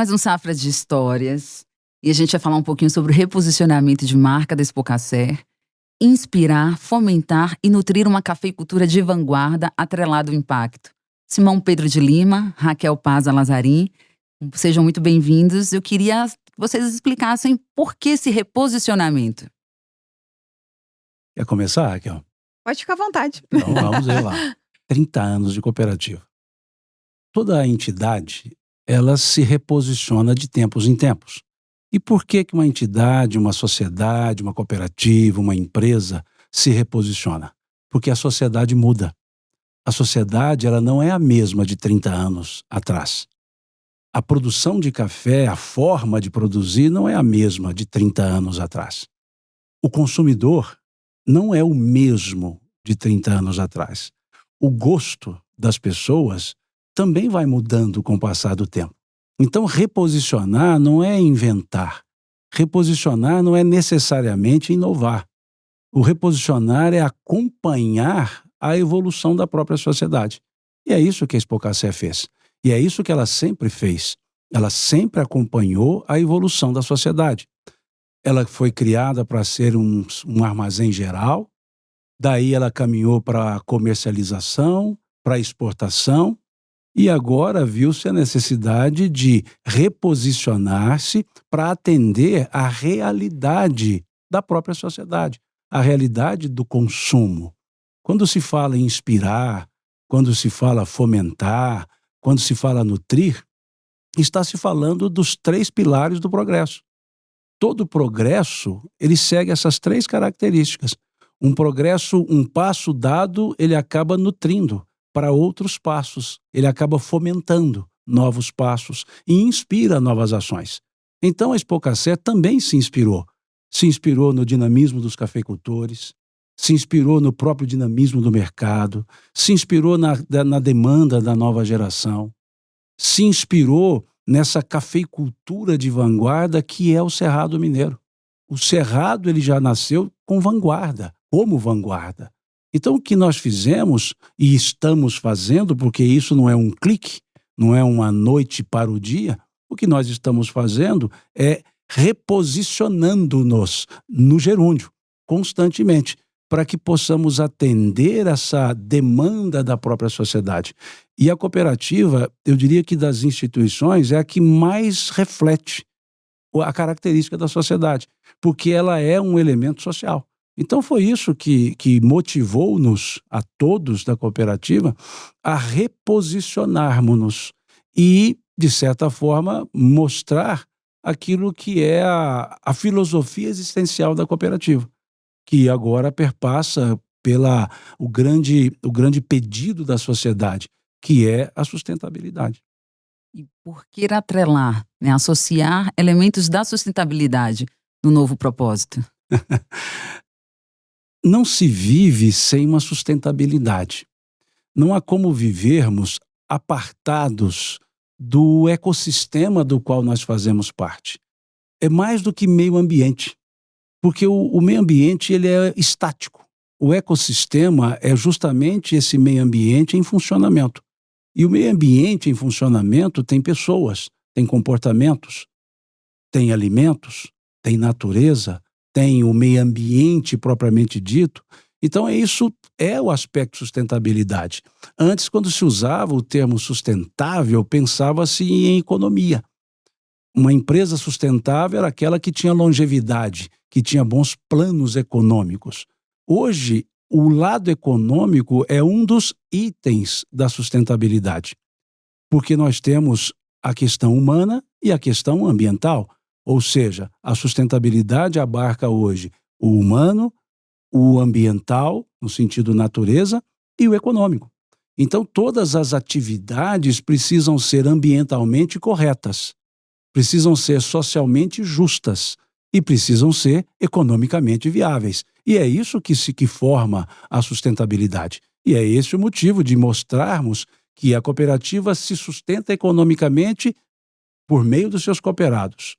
mais um Safra de Histórias e a gente vai falar um pouquinho sobre o reposicionamento de marca da Expocacer, inspirar, fomentar e nutrir uma cafeicultura de vanguarda atrelada ao impacto. Simão Pedro de Lima, Raquel Paz Lazarim, sejam muito bem-vindos. Eu queria que vocês explicassem por que esse reposicionamento. Quer começar, Raquel? Pode ficar à vontade. Então vamos ver lá. 30 anos de cooperativa. Toda a entidade, ela se reposiciona de tempos em tempos. E por que uma entidade, uma sociedade, uma cooperativa, uma empresa se reposiciona? Porque a sociedade muda. A sociedade, ela não é a mesma de 30 anos atrás. A produção de café, a forma de produzir não é a mesma de 30 anos atrás. O consumidor não é o mesmo de 30 anos atrás. O gosto das pessoas também vai mudando com o passar do tempo. Então, reposicionar não é inventar. Reposicionar não é necessariamente inovar. O reposicionar é acompanhar a evolução da própria sociedade. E é isso que a Expocacer fez. E é isso que ela sempre fez. Ela sempre acompanhou a evolução da sociedade. Ela foi criada para ser um armazém geral, daí ela caminhou para a comercialização, para a exportação, e agora viu-se a necessidade de reposicionar-se para atender à realidade da própria sociedade, a realidade do consumo. Quando se fala em inspirar, quando se fala fomentar, quando se fala nutrir, está se falando dos 3 pilares do progresso. Todo progresso, ele segue essas 3 características. Um progresso, um passo dado, ele acaba nutrindo para outros passos. Ele acaba fomentando novos passos e inspira novas ações. Então a Expocacer também se inspirou. Se inspirou no dinamismo dos cafeicultores, se inspirou no próprio dinamismo do mercado, se inspirou na demanda da nova geração, se inspirou nessa cafeicultura de vanguarda que é o Cerrado Mineiro. O Cerrado, ele já nasceu com vanguarda, como vanguarda. Então o que nós fizemos e estamos fazendo, porque isso não é um clique, não é uma noite para o dia, o que nós estamos fazendo é reposicionando-nos no gerúndio, constantemente, para que possamos atender essa demanda da própria sociedade. E a cooperativa, eu diria que das instituições, é a que mais reflete a característica da sociedade, porque ela é um elemento social. Então foi isso que motivou-nos, a todos da cooperativa, a reposicionarmos-nos e, de certa forma, mostrar aquilo que é a filosofia existencial da cooperativa, que agora perpassa o grande pedido da sociedade, que é a sustentabilidade. E por que atrelar, associar elementos da sustentabilidade no novo propósito? Não se vive sem uma sustentabilidade. Não há como vivermos apartados do ecossistema do qual nós fazemos parte. É mais do que meio ambiente, porque o meio ambiente ele é estático. O ecossistema é justamente esse meio ambiente em funcionamento. E o meio ambiente em funcionamento tem pessoas, tem comportamentos, tem alimentos, tem natureza, tem o meio ambiente propriamente dito. Então isso é o aspecto sustentabilidade. Antes, quando se usava o termo sustentável, pensava-se em economia. Uma empresa sustentável era aquela que tinha longevidade, que tinha bons planos econômicos. Hoje, o lado econômico é um dos itens da sustentabilidade, porque nós temos a questão humana e a questão ambiental. Ou seja, a sustentabilidade abarca hoje o humano, o ambiental, no sentido natureza, e o econômico. Então, todas as atividades precisam ser ambientalmente corretas, precisam ser socialmente justas e precisam ser economicamente viáveis. E é isso que forma a sustentabilidade. E é esse o motivo de mostrarmos que a cooperativa se sustenta economicamente por meio dos seus cooperados,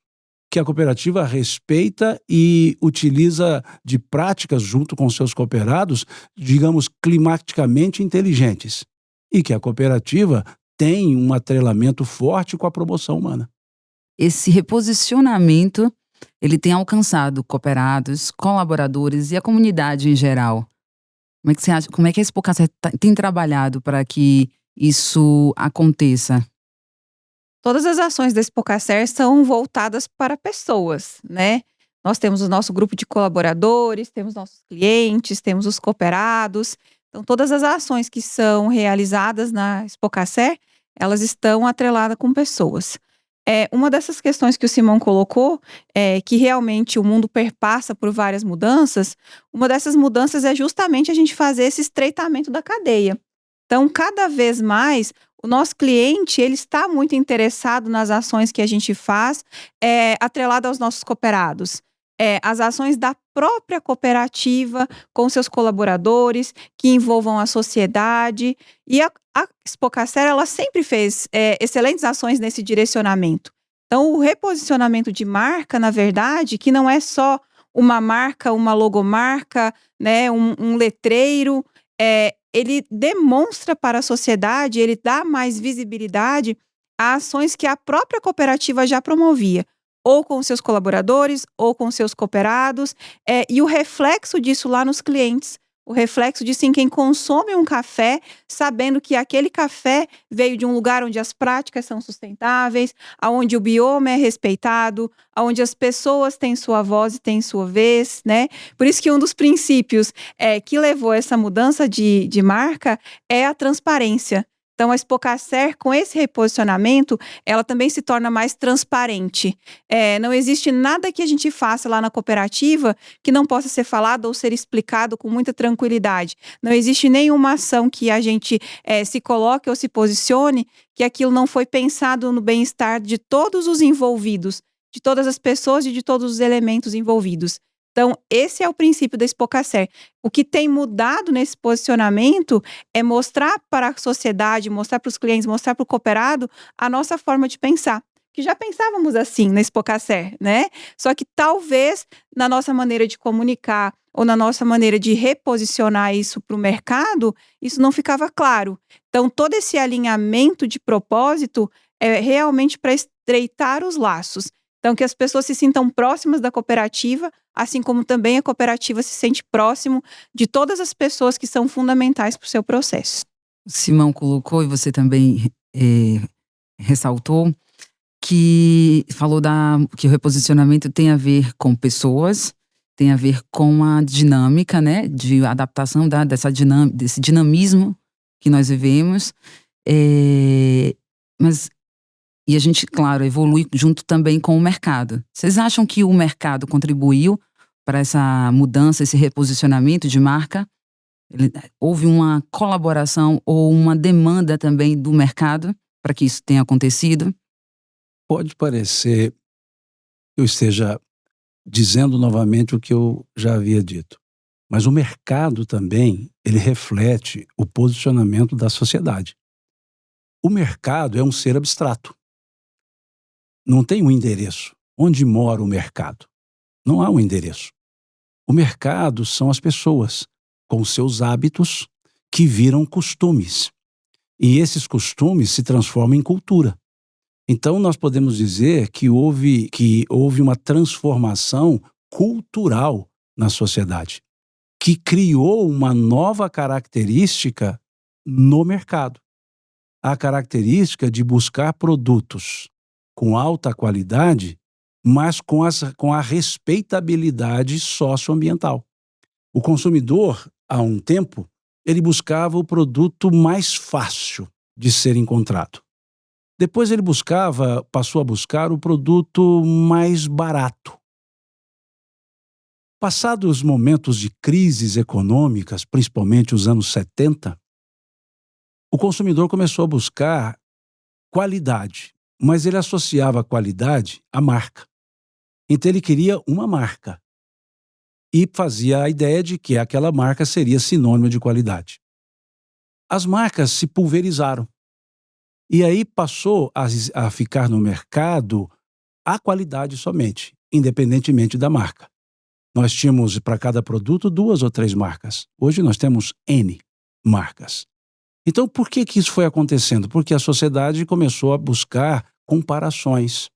que a cooperativa respeita e utiliza de práticas junto com seus cooperados, digamos, climaticamente inteligentes, e que a cooperativa tem um atrelamento forte com a promoção humana. esse reposicionamento ele tem alcançado cooperados, colaboradores e a comunidade em geral? Como é que você acha, como é que a Expocacer tem trabalhado para que isso aconteça? Todas as ações da Expocacer são voltadas para pessoas, né. Nós temos o nosso grupo de colaboradores, temos nossos clientes, temos os cooperados. Então todas as ações que são realizadas na Expocacer, elas estão atreladas com pessoas. Uma dessas questões que o Simão colocou, que realmente o mundo perpassa por várias mudanças, uma dessas mudanças é justamente a gente fazer esse estreitamento da cadeia. Então, cada vez mais, o nosso cliente, ele está muito interessado nas ações que a gente faz, atrelado aos nossos cooperados. As ações da própria cooperativa com seus colaboradores, que envolvam a sociedade. E a Expocacer, ela sempre fez, excelentes ações nesse direcionamento. Então, o reposicionamento de marca, na verdade, que não é só uma marca, uma logomarca, né, um letreiro, ele demonstra para a sociedade, ele dá mais visibilidade a ações que a própria cooperativa já promovia, ou com seus colaboradores, ou com seus cooperados, e o reflexo disso lá nos clientes, o reflexo disso em quem consome um café, sabendo que aquele café veio de um lugar onde as práticas são sustentáveis, aonde o bioma é respeitado, aonde as pessoas têm sua voz e têm sua vez, né. Por isso que um dos princípios, que levou essa mudança de marca é a transparência. Então a Expocacer, com esse reposicionamento, ela também se torna mais transparente. Não existe nada que a gente faça lá na cooperativa que não possa ser falado ou ser explicado com muita tranquilidade. Não existe nenhuma ação que a gente, se coloque ou se posicione, que aquilo não foi pensado no bem-estar de todos os envolvidos, de todas as pessoas e de todos os elementos envolvidos. Então, esse é o princípio da Expocacer. O que tem mudado nesse posicionamento é mostrar para a sociedade, mostrar para os clientes, mostrar para o cooperado a nossa forma de pensar. Que já pensávamos assim na Expocacer, né? Só que talvez na nossa maneira de comunicar ou na nossa maneira de reposicionar isso para o mercado, isso não ficava claro. Então, todo esse alinhamento de propósito é realmente para estreitar os laços. Então, que as pessoas se sintam próximas da cooperativa, assim como também a cooperativa se sente próximo de todas as pessoas que são fundamentais para o seu processo. O Simão colocou e você também ressaltou que falou que o reposicionamento tem a ver com pessoas, tem a ver com a dinâmica, né, de adaptação desse dinamismo que nós vivemos. Mas e a gente, claro, evolui junto também com o mercado. Vocês acham que o mercado contribuiu para essa mudança, esse reposicionamento de marca? Houve uma colaboração ou uma demanda também do mercado para que isso tenha acontecido? Pode parecer que eu esteja dizendo novamente o que eu já havia dito, mas o mercado também, ele reflete o posicionamento da sociedade. O mercado é um ser abstrato. Não tem um endereço. Onde mora o mercado? Não há um endereço. O mercado são as pessoas, com seus hábitos, que viram costumes. E esses costumes se transformam em cultura. Então, nós podemos dizer que houve uma transformação cultural na sociedade, que criou uma nova característica no mercado. A característica de buscar produtos com alta qualidade, mas com a respeitabilidade socioambiental. O consumidor, há um tempo, ele buscava o produto mais fácil de ser encontrado. Depois ele passou a buscar o produto mais barato. Passados os momentos de crises econômicas, principalmente os anos 70, o consumidor começou a buscar qualidade, mas ele associava a qualidade à marca. Então ele queria uma marca e fazia a ideia de que aquela marca seria sinônimo de qualidade. As marcas se pulverizaram e aí passou a ficar no mercado a qualidade somente, independentemente da marca. Nós tínhamos para cada produto 2 ou 3 marcas. Hoje nós temos N marcas. Então, por que isso foi acontecendo? Porque a sociedade começou a buscar comparações.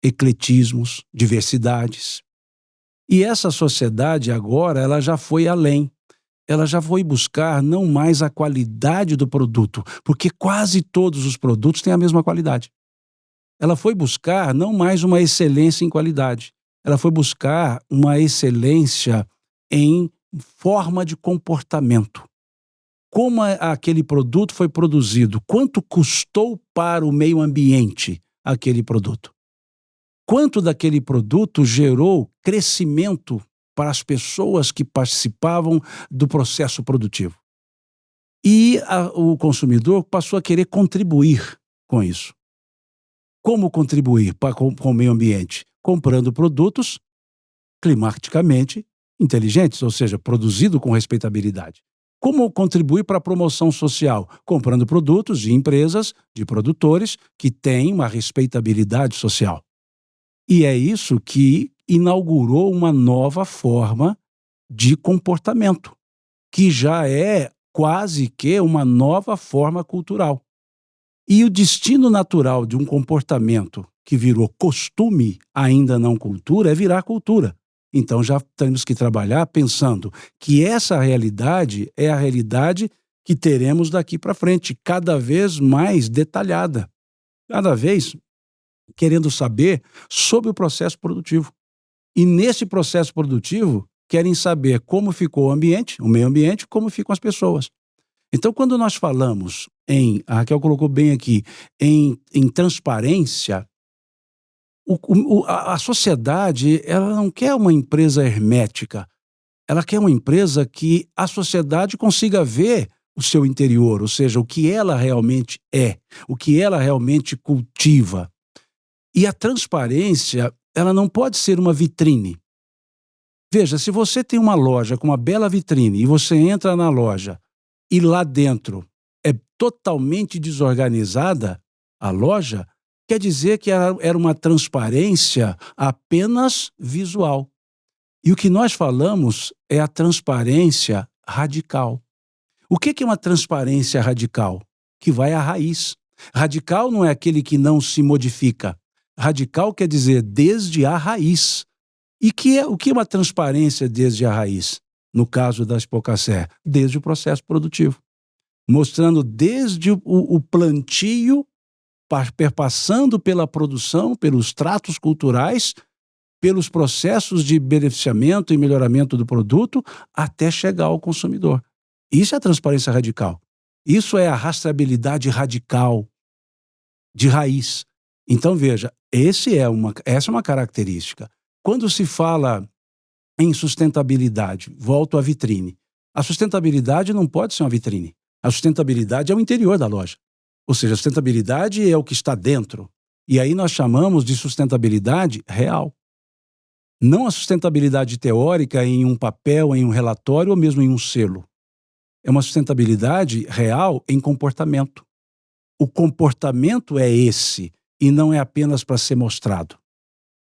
ecletismos, diversidades. E essa sociedade agora, ela já foi além. Ela já foi buscar não mais a qualidade do produto, porque quase todos os produtos têm a mesma qualidade. Ela foi buscar não mais uma excelência em qualidade, ela foi buscar uma excelência em forma de comportamento. Como aquele produto foi produzido, quanto custou para o meio ambiente aquele produto. Quanto daquele produto gerou crescimento para as pessoas que participavam do processo produtivo. E o consumidor passou a querer contribuir com isso. Como contribuir com o meio ambiente? Comprando produtos climaticamente inteligentes, ou seja, produzido com respeitabilidade. Como contribuir para a promoção social? Comprando produtos de empresas, de produtores que têm uma respeitabilidade social. E é isso que inaugurou uma nova forma de comportamento, que já é quase que uma nova forma cultural. E o destino natural de um comportamento que virou costume, ainda não cultura, é virar cultura. Então já temos que trabalhar pensando que essa realidade é a realidade que teremos daqui para frente, cada vez mais detalhada, cada vez querendo saber sobre o processo produtivo. E nesse processo produtivo, querem saber como ficou o ambiente, o meio ambiente, como ficam as pessoas. Então, quando nós falamos a Raquel colocou bem aqui, em transparência, a sociedade ela não quer uma empresa hermética, ela quer uma empresa que a sociedade consiga ver o seu interior, ou seja, o que ela realmente é, o que ela realmente cultiva. E a transparência, ela não pode ser uma vitrine. Veja, se você tem uma loja com uma bela vitrine e você entra na loja e lá dentro é totalmente desorganizada a loja, quer dizer que era uma transparência apenas visual. E o que nós falamos é a transparência radical. O que é uma transparência radical? Que vai à raiz. Radical não é aquele que não se modifica. Radical quer dizer desde a raiz. E o que é uma transparência desde a raiz? No caso da Expocacer, desde o processo produtivo. Mostrando desde o plantio, perpassando pela produção, pelos tratos culturais, pelos processos de beneficiamento e melhoramento do produto, até chegar ao consumidor. Isso é a transparência radical. Isso é a rastreabilidade radical, de raiz. Então, veja, essa é uma característica. Quando se fala em sustentabilidade, volto à vitrine. A sustentabilidade não pode ser uma vitrine. A sustentabilidade é o interior da loja. Ou seja, a sustentabilidade é o que está dentro. E aí nós chamamos de sustentabilidade real. Não a sustentabilidade teórica em um papel, em um relatório ou mesmo em um selo. É uma sustentabilidade real em comportamento. O comportamento é esse e não é apenas para ser mostrado.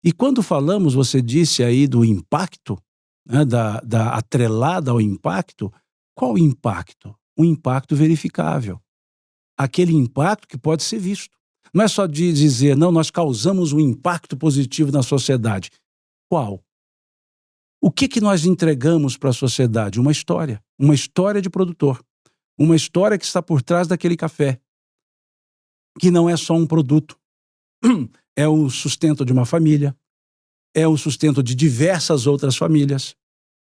E quando falamos, você disse aí do impacto, né, da atrelada ao impacto, qual o impacto? Um impacto verificável. Aquele impacto que pode ser visto. Não é só de dizer, não, nós causamos um impacto positivo na sociedade. Qual? O que nós entregamos para a sociedade? Uma história de produtor, uma história que está por trás daquele café, que não é só um produto, é o sustento de uma família, é o sustento de diversas outras famílias,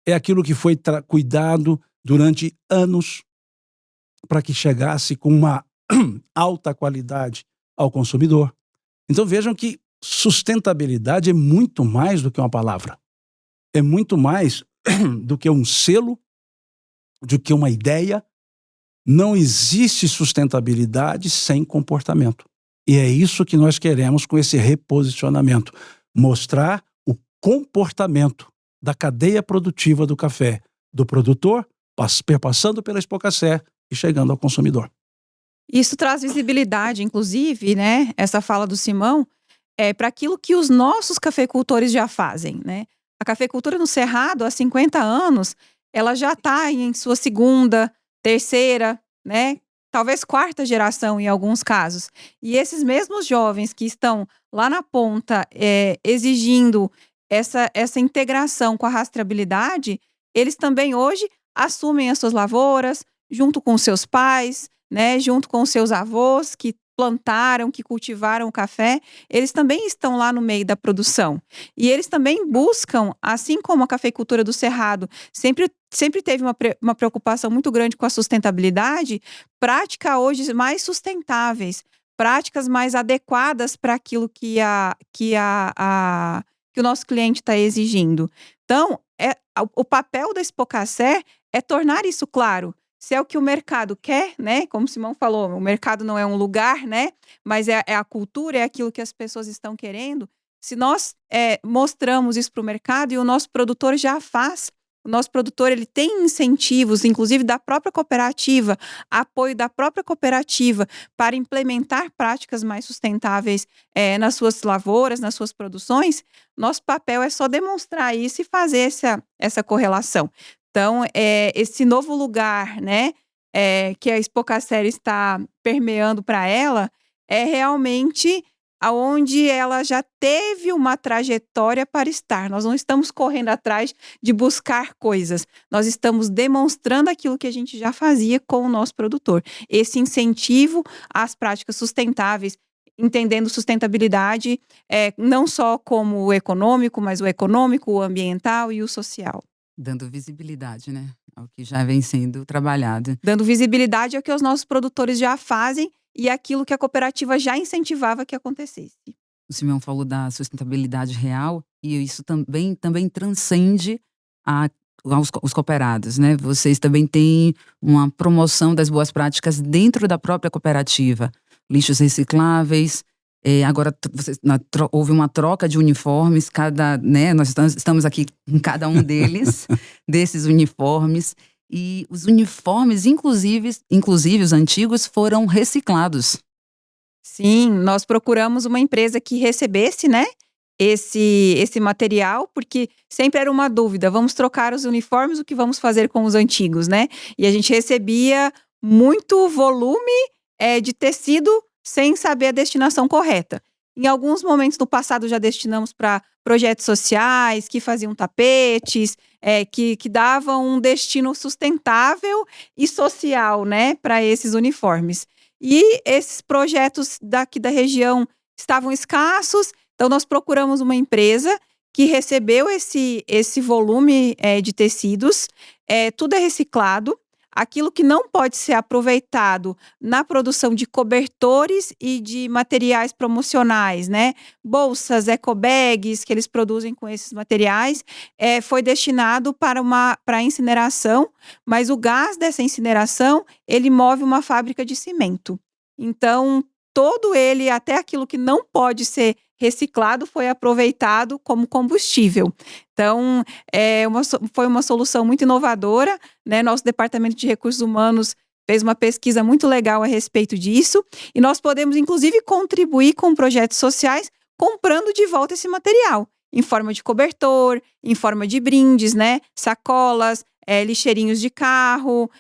é aquilo que foi cuidado durante anos para que chegasse com uma alta qualidade ao consumidor. Então vejam que sustentabilidade é muito mais do que uma palavra. É muito mais do que um selo, do que uma ideia. Não existe sustentabilidade sem comportamento. E é isso que nós queremos com esse reposicionamento. Mostrar o comportamento da cadeia produtiva do café, do produtor, perpassando pela Expocacer e chegando ao consumidor. Isso traz visibilidade, inclusive, né? Essa fala do Simão, para aquilo que os nossos cafeicultores já fazem, né? A cafeicultura no Cerrado, há 50 anos, ela já está em sua segunda, terceira, né? Talvez quarta geração em alguns casos. E esses mesmos jovens que estão lá na ponta, exigindo essa integração com a rastreabilidade, eles também hoje assumem as suas lavouras, junto com seus pais, né, junto com os seus avós que plantaram, que cultivaram o café, eles também estão lá no meio da produção. E eles também buscam, assim como a cafeicultura do Cerrado sempre teve uma preocupação muito grande com a sustentabilidade, prática hoje mais sustentáveis, práticas mais adequadas para aquilo que o nosso cliente está exigindo. Então, o papel da Expocacer é tornar isso claro. Se é o que o mercado quer, né? Como o Simão falou, o mercado não é um lugar, né? Mas é a cultura, é aquilo que as pessoas estão querendo. Se nós mostramos isso para o mercado e o nosso produtor já faz, o nosso produtor ele tem incentivos, inclusive da própria cooperativa, apoio da própria cooperativa para implementar práticas mais sustentáveis nas suas lavouras, nas suas produções. Nosso papel é só demonstrar isso e fazer essa correlação. Então, esse novo lugar, né, que a Expocacer está permeando para ela, é realmente aonde ela já teve uma trajetória para estar. Nós não estamos correndo atrás de buscar coisas, nós estamos demonstrando aquilo que a gente já fazia com o nosso produtor. Esse incentivo às práticas sustentáveis, entendendo sustentabilidade não só como o econômico, mas o econômico, o ambiental e o social. Dando visibilidade, né, ao que já vem sendo trabalhado. Dando visibilidade ao que os nossos produtores já fazem e aquilo que a cooperativa já incentivava que acontecesse. O Simeão falou da sustentabilidade real e isso também transcende os cooperados, né? Vocês também têm uma promoção das boas práticas dentro da própria cooperativa. Lixos recicláveis, agora houve uma troca de uniformes, né, nós estamos aqui em cada um deles, desses uniformes. E os uniformes, inclusive os antigos, foram reciclados. Sim, nós procuramos uma empresa que recebesse, né, esse material, porque sempre era uma dúvida, vamos trocar os uniformes, o que vamos fazer com os antigos, né? E a gente recebia muito volume de tecido sem saber a destinação correta. Em alguns momentos no passado já destinamos para projetos sociais, que faziam tapetes, que davam um destino sustentável e social, né, para esses uniformes. E esses projetos daqui da região estavam escassos, então nós procuramos uma empresa que recebeu esse volume de tecidos, tudo é reciclado. Aquilo que não pode ser aproveitado na produção de cobertores e de materiais promocionais, né? Bolsas, ecobags que eles produzem com esses materiais, foi destinado para a incineração, mas o gás dessa incineração, ele move uma fábrica de cimento. Então, todo ele, até aquilo que não pode ser reciclado, foi aproveitado como combustível. Então, foi uma solução muito inovadora, né? Nosso Departamento de Recursos Humanos fez uma pesquisa muito legal a respeito disso, e nós podemos, inclusive, contribuir com projetos sociais comprando de volta esse material, em forma de cobertor, em forma de brindes, né? Sacolas, lixeirinhos de carro,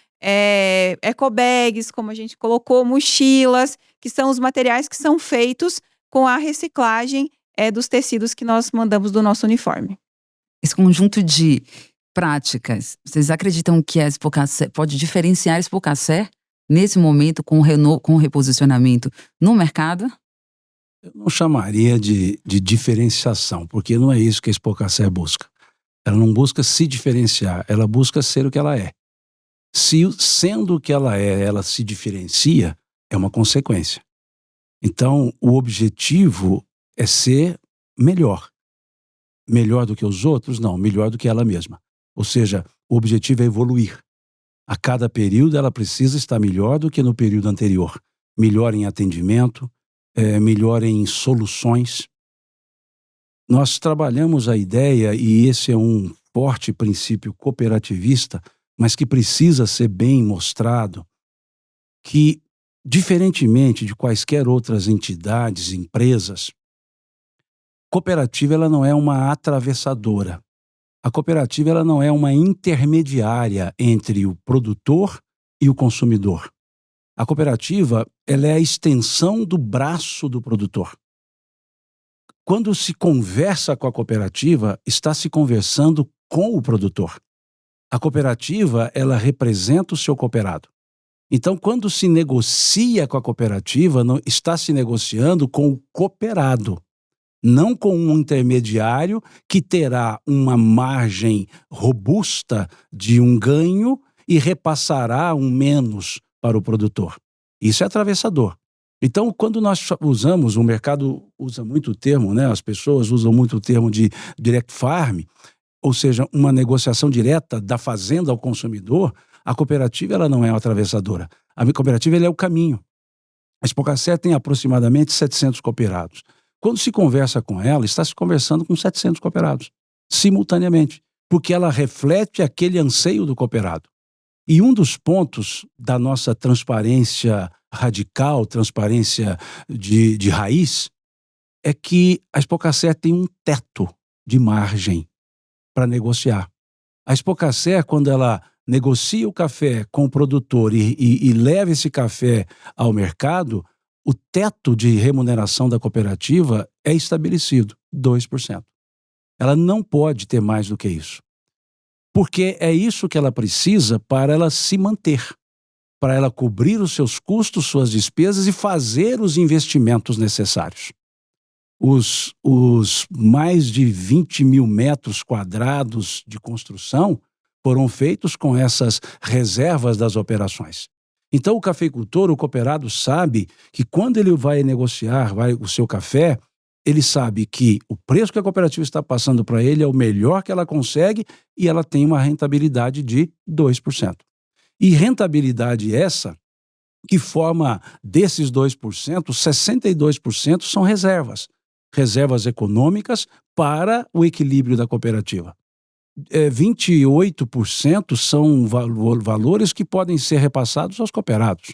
ecobags, como a gente colocou, mochilas, que são os materiais que são feitos com a reciclagem dos tecidos que nós mandamos do nosso uniforme. Esse conjunto de práticas, vocês acreditam que a Expocacer pode diferenciar a Expocacer nesse momento com o reposicionamento no mercado? Eu não chamaria de diferenciação, porque não é isso que a Expocacer busca. Ela não busca se diferenciar, ela busca ser o que ela é. Se sendo o que ela é, ela se diferencia, é uma consequência. Então, o objetivo é ser melhor. Melhor do que os outros? Não, melhor do que ela mesma. Ou seja, o objetivo é evoluir. A cada período ela precisa estar melhor do que no período anterior. Melhor em atendimento, melhor em soluções. Nós trabalhamos a ideia, e esse é um forte princípio cooperativista, mas que precisa ser bem mostrado, que, diferentemente de quaisquer outras entidades, empresas, cooperativa ela não é uma atravessadora. A cooperativa ela não é uma intermediária entre o produtor e o consumidor. A cooperativa ela é a extensão do braço do produtor. Quando se conversa com a cooperativa, está se conversando com o produtor. A cooperativa, ela representa o seu cooperado. Então, quando se negocia com a cooperativa, está se negociando com o cooperado, não com um intermediário que terá uma margem robusta de um ganho e repassará um menos para o produtor. Isso é atravessador. Então, quando nós usamos, o mercado usa muito o termo, né? As pessoas usam muito o termo de direct farm, ou seja, uma negociação direta da fazenda ao consumidor. A cooperativa, ela não é uma atravessadora. A cooperativa, ela é o caminho. A Expocacer tem aproximadamente 700 cooperados. Quando se conversa com ela, está se conversando com 700 cooperados, simultaneamente, porque ela reflete aquele anseio do cooperado. E um dos pontos da nossa transparência radical, transparência de raiz, é que a Expocacer tem um teto de margem para negociar. A Expocacer, quando ela negocia o café com o produtor e leva esse café ao mercado, o teto de remuneração da cooperativa é estabelecido, 2%. Ela não pode ter mais do que isso. Porque é isso que ela precisa para ela se manter, para ela cobrir os seus custos, suas despesas e fazer os investimentos necessários. Os mais de 20 mil metros quadrados de construção foram feitos com essas reservas das operações. Então, o cafeicultor, o cooperado, sabe que quando ele vai negociar o seu café, ele sabe que o preço que a cooperativa está passando para ele é o melhor que ela consegue e ela tem uma rentabilidade de 2%. E rentabilidade essa que forma desses 2%, 62% são reservas. Reservas econômicas para o equilíbrio da cooperativa. 28% são valores que podem ser repassados aos cooperados.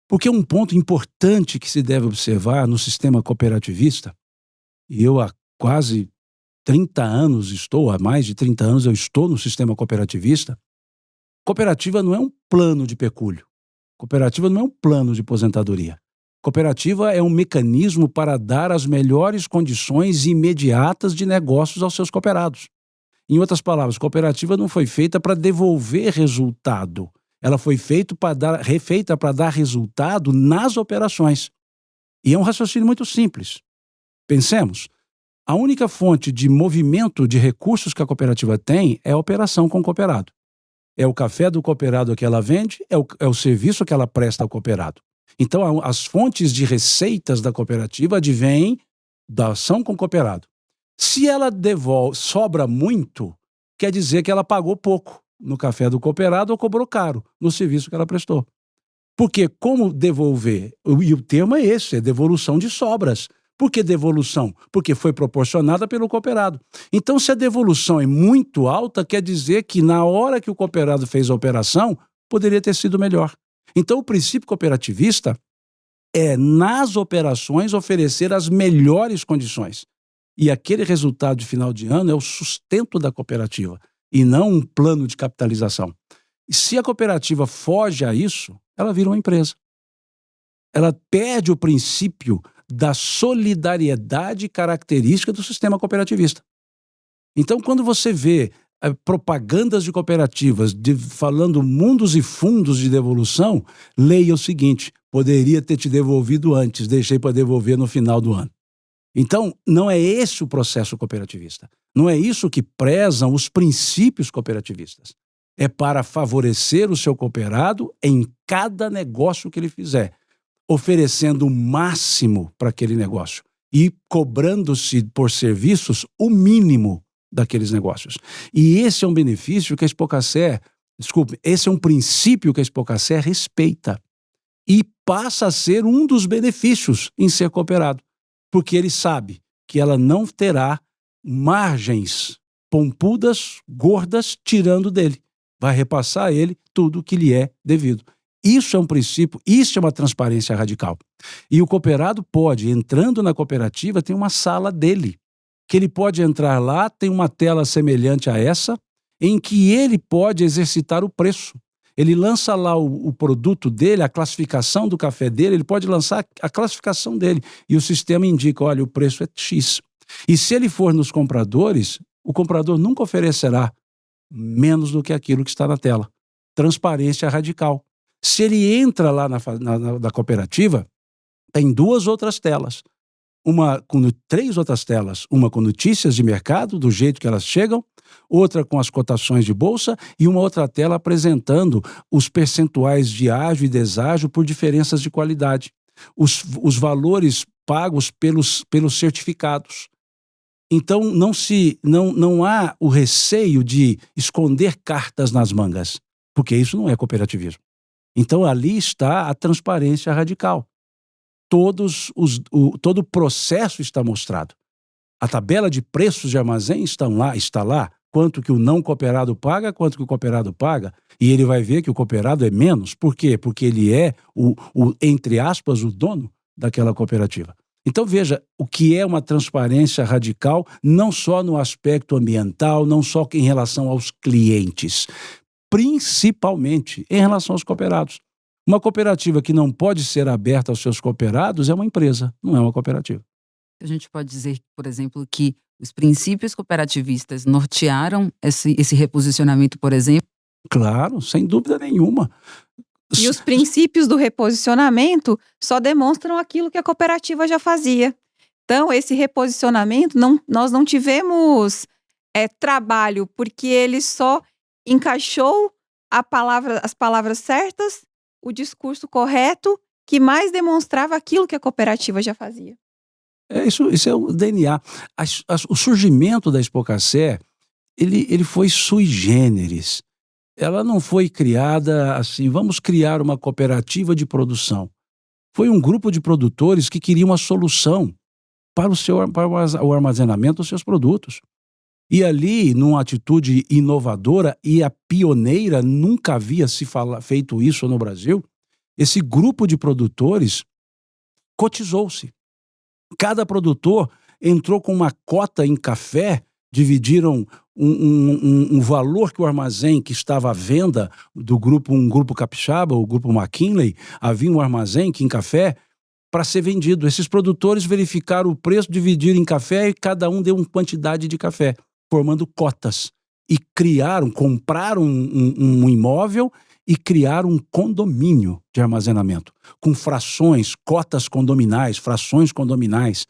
Porque um ponto importante que se deve observar no sistema cooperativista, e eu há quase 30 anos há mais de 30 anos eu estou no sistema cooperativista, cooperativa não é um plano de pecúlio, cooperativa não é um plano de aposentadoria. Cooperativa é um mecanismo para dar as melhores condições imediatas de negócios aos seus cooperados. Em outras palavras, cooperativa não foi feita para devolver resultado. Ela foi refeita para dar resultado nas operações. E é um raciocínio muito simples. Pensemos, a única fonte de movimento de recursos que a cooperativa tem é a operação com o cooperado. É o café do cooperado que ela vende, é o serviço que ela presta ao cooperado. Então, as fontes de receitas da cooperativa advêm da ação com o cooperado. Se ela sobra muito, quer dizer que ela pagou pouco no café do cooperado ou cobrou caro no serviço que ela prestou. Porque como devolver? E o termo é esse, é devolução de sobras. Por que devolução? Porque foi proporcionada pelo cooperado. Então, se a devolução é muito alta, quer dizer que na hora que o cooperado fez a operação, poderia ter sido melhor. Então, o princípio cooperativista é, nas operações, oferecer as melhores condições. E aquele resultado de final de ano é o sustento da cooperativa, e não um plano de capitalização. E se a cooperativa foge a isso, ela vira uma empresa. Ela perde o princípio da solidariedade característica do sistema cooperativista. Então, quando você vê propagandas de cooperativas falando mundos e fundos de devolução, leia o seguinte: poderia ter te devolvido antes, deixei para devolver no final do ano. Então, não é esse o processo cooperativista. Não é isso que prezam os princípios cooperativistas. É para favorecer o seu cooperado em cada negócio que ele fizer, oferecendo o máximo para aquele negócio e cobrando-se por serviços o mínimo daqueles negócios. E esse é um benefício que a Expocacer, esse é um princípio que a Expocacer respeita e passa a ser um dos benefícios em ser cooperado, porque ele sabe que ela não terá margens pompudas, gordas, tirando dele. Vai repassar a ele tudo o que lhe é devido. Isso é um princípio, isso é uma transparência radical. E o cooperado pode, entrando na cooperativa, tem uma sala dele, que ele pode entrar lá, tem uma tela semelhante a essa, em que ele pode exercitar o preço. Ele lança lá o produto dele, a classificação do café dele, ele pode lançar a classificação dele. E o sistema indica, olha, o preço é X. E se ele for nos compradores, o comprador nunca oferecerá menos do que aquilo que está na tela. Transparência radical. Se ele entra lá na cooperativa, tem 2 outras telas. Três outras telas. Uma com notícias de mercado, do jeito que elas chegam, outra com as cotações de bolsa e uma outra tela apresentando os percentuais de ágio e deságio por diferenças de qualidade. Os valores pagos pelos certificados. Então, não há o receio de esconder cartas nas mangas, porque isso não é cooperativismo. Então, ali está a transparência radical. Todo o processo está mostrado. A tabela de preços de armazém está lá, quanto que o não cooperado paga, quanto que o cooperado paga, e ele vai ver que o cooperado é menos. Por quê? Porque ele é, entre aspas, o dono daquela cooperativa. Então veja, o que é uma transparência radical, não só no aspecto ambiental, não só em relação aos clientes, principalmente em relação aos cooperados. Uma cooperativa que não pode ser aberta aos seus cooperados é uma empresa, não é uma cooperativa. A gente pode dizer, por exemplo, que os princípios cooperativistas nortearam esse reposicionamento, por exemplo? Claro, sem dúvida nenhuma. E os princípios do reposicionamento só demonstram aquilo que a cooperativa já fazia. Então, esse reposicionamento, nós não tivemos trabalho, porque ele só encaixou as palavras certas, o discurso correto, que mais demonstrava aquilo que a cooperativa já fazia. Isso é o DNA. O surgimento da Expocacé, ele foi sui generis. Ela não foi criada assim, vamos criar uma cooperativa de produção. Foi um grupo de produtores que queriam uma solução para o armazenamento dos seus produtos. E ali, numa atitude inovadora, e a pioneira, nunca havia feito isso no Brasil, esse grupo de produtores cotizou-se. Cada produtor entrou com uma cota em café, dividiram um valor que o armazém que estava à venda do grupo, um grupo capixaba, o grupo McKinley, havia um armazém que em café para ser vendido. Esses produtores verificaram o preço, dividiram em café e cada um deu uma quantidade de café, formando cotas. E compraram um imóvel e criaram um condomínio de armazenamento, com frações, cotas condominais, frações condominais.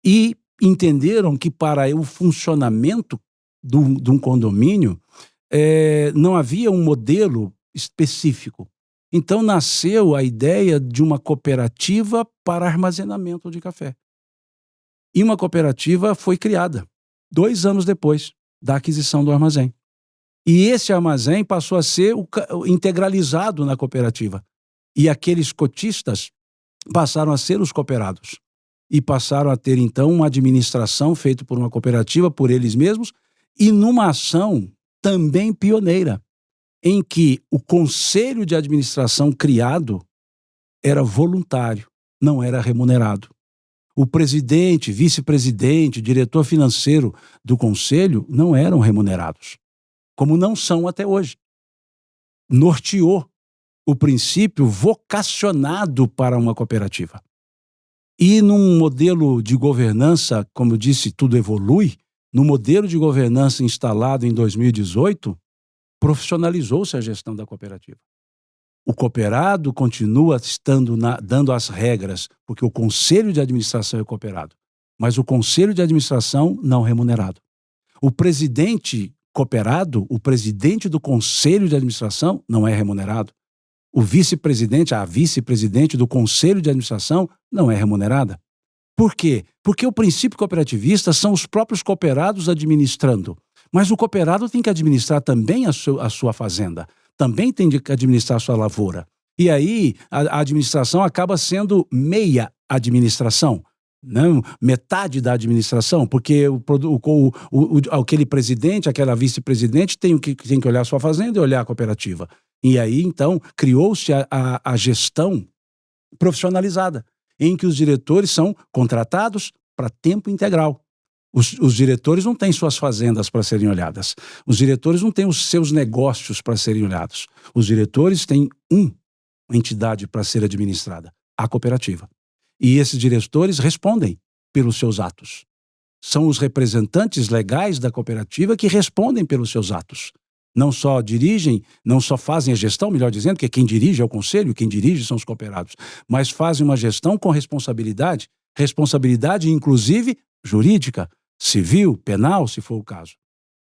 E entenderam que para o funcionamento de um condomínio não havia um modelo específico. Então nasceu a ideia de uma cooperativa para armazenamento de café. E uma cooperativa foi criada 2 anos depois da aquisição do armazém. E esse armazém passou a ser integralizado na cooperativa. E aqueles cotistas passaram a ser os cooperados. E passaram a ter, então, uma administração feita por uma cooperativa, por eles mesmos, e numa ação também pioneira, em que o conselho de administração criado era voluntário, não era remunerado. O presidente, vice-presidente, diretor financeiro do conselho não eram remunerados, como não são até hoje. Norteou o princípio vocacionado para uma cooperativa. E num modelo de governança, como eu disse, tudo evolui, no modelo de governança instalado em 2018, profissionalizou-se a gestão da cooperativa. O cooperado continua dando as regras, porque o conselho de administração é cooperado, mas o conselho de administração não remunerado. O presidente cooperado, o presidente do conselho de administração não é remunerado. O vice-presidente, a vice-presidente do conselho de administração não é remunerada. Por quê? Porque o princípio cooperativista são os próprios cooperados administrando. Mas o cooperado tem que administrar também a sua fazenda, também tem que administrar a sua lavoura. E aí a administração acaba sendo meia administração, não metade da administração, porque aquele presidente, aquela vice-presidente tem que olhar a sua fazenda e olhar a cooperativa. E aí, então, criou-se a gestão profissionalizada, em que os diretores são contratados para tempo integral. Os diretores não têm suas fazendas para serem olhadas. Os diretores não têm os seus negócios para serem olhados. Os diretores têm uma entidade para ser administrada, a cooperativa. E esses diretores respondem pelos seus atos. São os representantes legais da cooperativa que respondem pelos seus atos. Não só dirigem, não só fazem a gestão, melhor dizendo, que quem dirige é o conselho, quem dirige são os cooperados, mas fazem uma gestão com responsabilidade inclusive jurídica, civil, penal, se for o caso.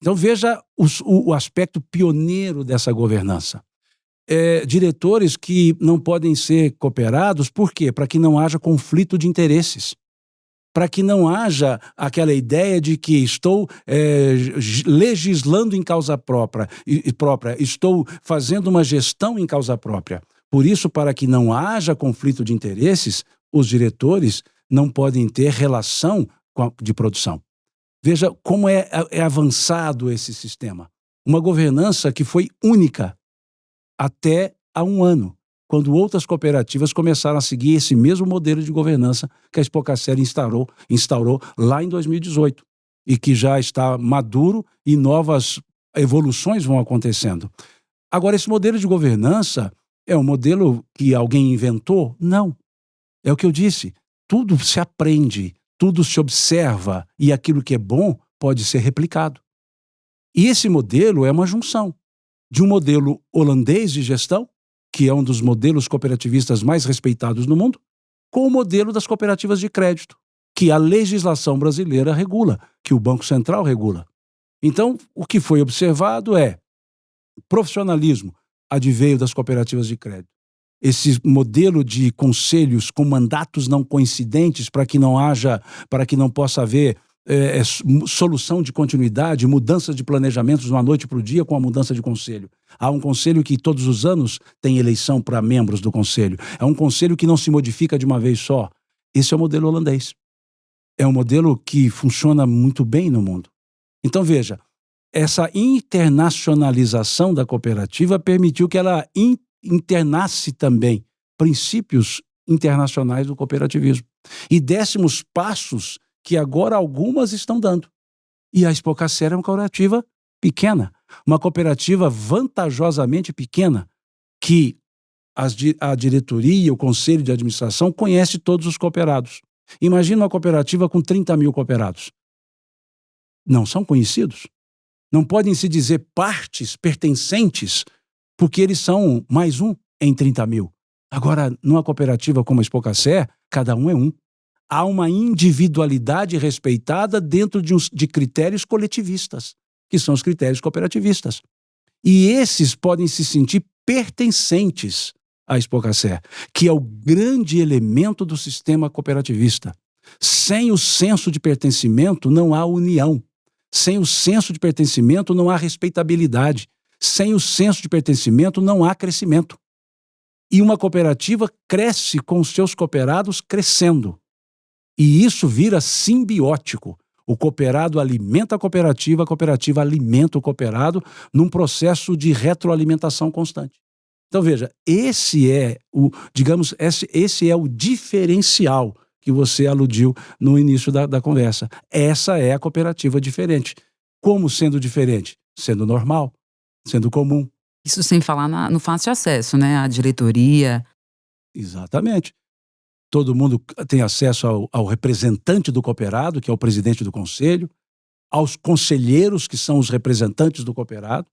Então veja o aspecto pioneiro dessa governança. Diretores que não podem ser cooperados, por quê? Para que não haja conflito de interesses. Para que não haja aquela ideia de que estou legislando em causa própria, estou fazendo uma gestão em causa própria. Por isso, para que não haja conflito de interesses, os diretores não podem ter relação de produção. Veja como é avançado esse sistema. Uma governança que foi única até há um ano, quando outras cooperativas começaram a seguir esse mesmo modelo de governança que a Expocacer instaurou lá em 2018 e que já está maduro e novas evoluções vão acontecendo. Agora, esse modelo de governança é um modelo que alguém inventou? Não. É o que eu disse, tudo se aprende, tudo se observa e aquilo que é bom pode ser replicado. E esse modelo é uma junção de um modelo holandês de gestão, que é um dos modelos cooperativistas mais respeitados no mundo, com o modelo das cooperativas de crédito, que a legislação brasileira regula, que o Banco Central regula. Então, o que foi observado é profissionalismo adveio das cooperativas de crédito. Esse modelo de conselhos com mandatos não coincidentes para que não possa haver solução de continuidade, mudança de planejamentos de uma noite para o dia com a mudança de conselho. Há um conselho que todos os anos tem eleição para membros do conselho. É um conselho que não se modifica de uma vez só. Esse é o modelo holandês. É um modelo que funciona muito bem no mundo. Então veja, essa internacionalização da cooperativa permitiu que ela internasse também princípios internacionais do cooperativismo e dessemos passos que agora algumas estão dando. E a Expocacer é uma cooperativa pequena, uma cooperativa vantajosamente pequena, que a diretoria, o conselho de administração conhece todos os cooperados. Imagina uma cooperativa com 30 mil cooperados. Não são conhecidos. Não podem se dizer partes pertencentes, porque eles são mais um em 30 mil. Agora, numa cooperativa como a Expocacer, cada um é um. Há uma individualidade respeitada dentro de critérios coletivistas, que são os critérios cooperativistas. E esses podem se sentir pertencentes à Expocacer, que é o grande elemento do sistema cooperativista. Sem o senso de pertencimento, não há união. Sem o senso de pertencimento, não há respeitabilidade. Sem o senso de pertencimento, não há crescimento. E uma cooperativa cresce com os seus cooperados crescendo. E isso vira simbiótico. O cooperado alimenta a cooperativa alimenta o cooperado num processo de retroalimentação constante. Então veja, esse é o diferencial que você aludiu no início da conversa. Essa é a cooperativa diferente. Como sendo diferente? Sendo normal, sendo comum. Isso sem falar no fácil acesso, né? A diretoria. Exatamente. Todo mundo tem acesso ao representante do cooperado, que é o presidente do conselho, aos conselheiros, que são os representantes do cooperado,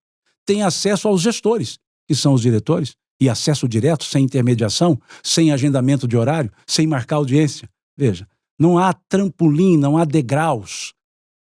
tem acesso aos gestores, que são os diretores, e acesso direto, sem intermediação, sem agendamento de horário, sem marcar audiência. Veja, não há trampolim, não há degraus,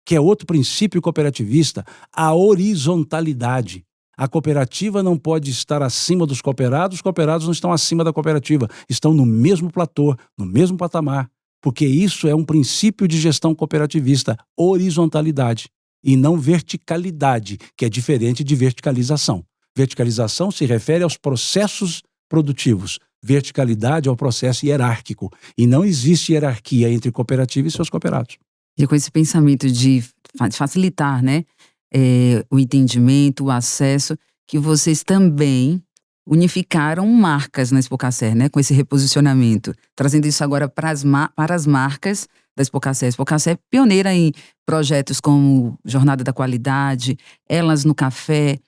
que é outro princípio cooperativista, a horizontalidade. A cooperativa não pode estar acima dos cooperados, os cooperados não estão acima da cooperativa, estão no mesmo platô, no mesmo patamar, porque isso é um princípio de gestão cooperativista, horizontalidade, e não verticalidade, que é diferente de verticalização. Verticalização se refere aos processos produtivos, verticalidade ao processo hierárquico, e não existe hierarquia entre cooperativa e seus cooperados. E com esse pensamento de facilitar, né? O entendimento, o acesso, que vocês também unificaram marcas na Expocacer, né? Com esse reposicionamento. Trazendo isso agora para as marcas da Expocacer. A Expocacer é pioneira em projetos como Jornada da Qualidade, Elas no Café,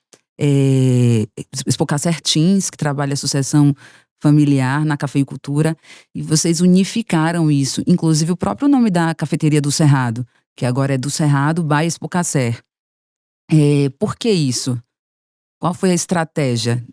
Expocacer Teens, que trabalha a sucessão familiar na cafeicultura, e vocês unificaram isso, inclusive o próprio nome da cafeteria do Cerrado, que agora é do Cerrado by Expocacer. Por que isso? Qual foi a estratégia?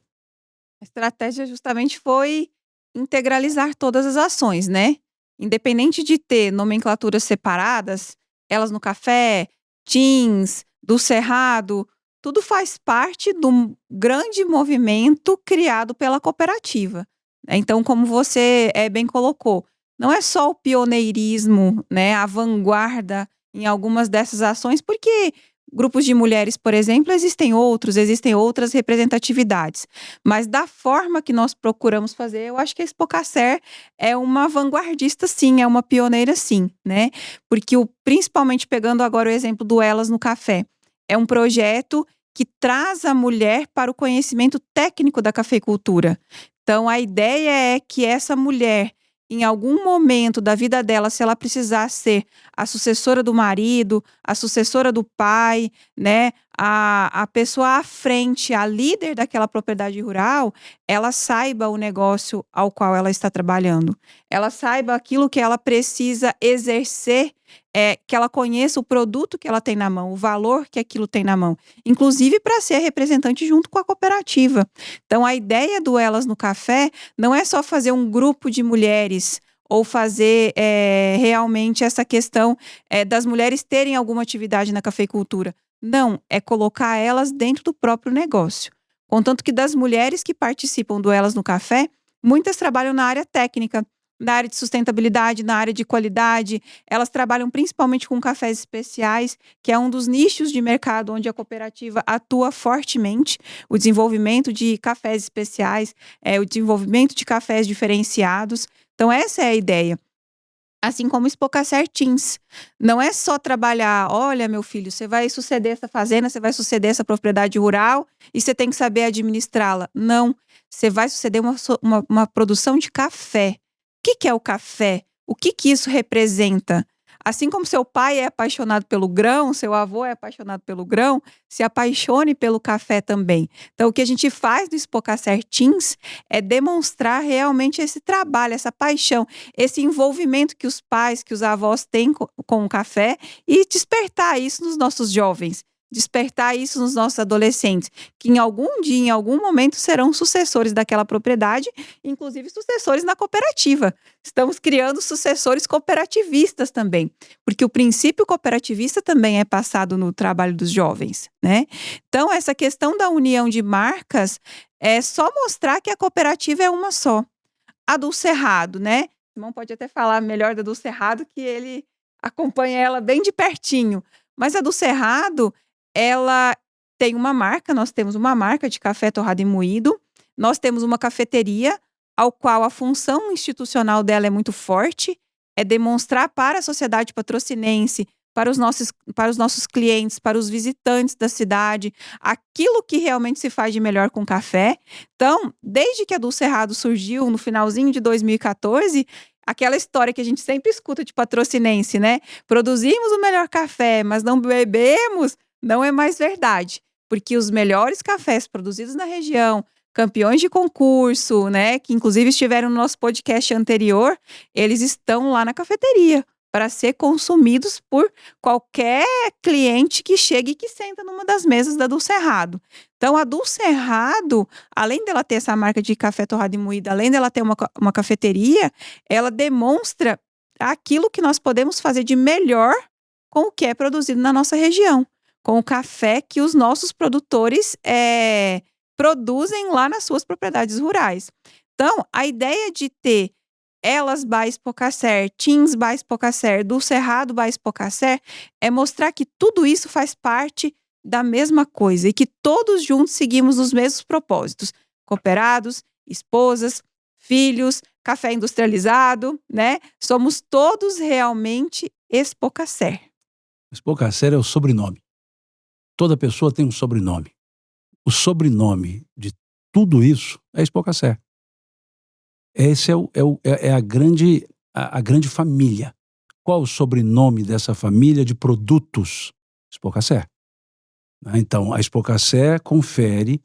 A estratégia justamente foi integralizar todas as ações, né? Independente de ter nomenclaturas separadas, Elas no Café, Teens, do Cerrado, tudo faz parte de um grande movimento criado pela cooperativa. Então, como você bem colocou, não é só o pioneirismo, né, a vanguarda em algumas dessas ações, porque grupos de mulheres, por exemplo, existem outras representatividades. Mas da forma que nós procuramos fazer, eu acho que a Expocacer é uma vanguardista sim, é uma pioneira sim, né? Porque principalmente pegando agora o exemplo do Elas no Café, é um projeto que traz a mulher para o conhecimento técnico da cafeicultura. Então, a ideia é que essa mulher, em algum momento da vida dela, se ela precisar ser a sucessora do marido, a sucessora do pai, né, a pessoa à frente, a líder daquela propriedade rural, ela saiba o negócio ao qual ela está trabalhando. Ela saiba aquilo que ela precisa exercer, que ela conheça o produto que ela tem na mão, o valor que aquilo tem na mão, inclusive para ser representante junto com a cooperativa. Então, a ideia do Elas no Café não é só fazer um grupo de mulheres ou fazer realmente essa questão das mulheres terem alguma atividade na cafeicultura. Não, é colocar elas dentro do próprio negócio. Contanto que das mulheres que participam do Elas no Café, muitas trabalham na área técnica, na área de sustentabilidade, na área de qualidade. Elas trabalham principalmente com cafés especiais, que é um dos nichos de mercado onde a cooperativa atua fortemente. O desenvolvimento de cafés especiais, o desenvolvimento de cafés diferenciados. Então, essa é a ideia. Assim como o Expocacer Teens. Não é só trabalhar, olha, meu filho, você vai suceder essa fazenda, você vai suceder essa propriedade rural e você tem que saber administrá-la. Não, você vai suceder uma produção de café. O que é o café? O que isso representa? Assim como seu pai é apaixonado pelo grão, seu avô é apaixonado pelo grão, se apaixone pelo café também. Então, o que a gente faz no Expocacer Teens é demonstrar realmente esse trabalho, essa paixão, esse envolvimento que os pais, que os avós têm com o café e despertar isso nos nossos jovens. Despertar isso nos nossos adolescentes, que em algum dia, em algum momento, serão sucessores daquela propriedade, inclusive sucessores na cooperativa. Estamos criando sucessores cooperativistas também, porque o princípio cooperativista também é passado no trabalho dos jovens, né? Então, essa questão da união de marcas é só mostrar que a cooperativa é uma só. A do Cerrado, né? Simão pode até falar melhor da do Cerrado, que ele acompanha ela bem de pertinho. Mas a do Cerrado, ela tem uma marca, nós temos uma marca de café torrado e moído, nós temos uma cafeteria, ao qual a função institucional dela é muito forte, é demonstrar para a sociedade patrocinense, para os nossos clientes, para os visitantes da cidade, aquilo que realmente se faz de melhor com café. Então, desde que a do Cerrado surgiu no finalzinho de 2014, aquela história que a gente sempre escuta de patrocinense, né? Produzimos o melhor café, mas não bebemos, não é mais verdade. Porque os melhores cafés produzidos na região, campeões de concurso, né? Que inclusive estiveram no nosso podcast anterior, eles estão lá na cafeteria para ser consumidos por qualquer cliente que chegue e que senta numa das mesas da do Cerrado. Então, a do Cerrado, além dela ter essa marca de café torrado e moído, além dela ter uma cafeteria, ela demonstra aquilo que nós podemos fazer de melhor com o que é produzido na nossa região, com o café que os nossos produtores produzem lá nas suas propriedades rurais. Então, a ideia de ter Elas by Expocacer, Teens by Expocacer, do Cerrado by Expocacer, é mostrar que tudo isso faz parte da mesma coisa e que todos juntos seguimos os mesmos propósitos. Cooperados, esposas, filhos, café industrializado, né? Somos todos realmente Expocacer. Expocacer é o sobrenome. Toda pessoa tem um sobrenome. O sobrenome de tudo isso é Expocacer. Esse é a grande família. Qual o sobrenome dessa família de produtos? Expocacer. Então, a Expocacer confere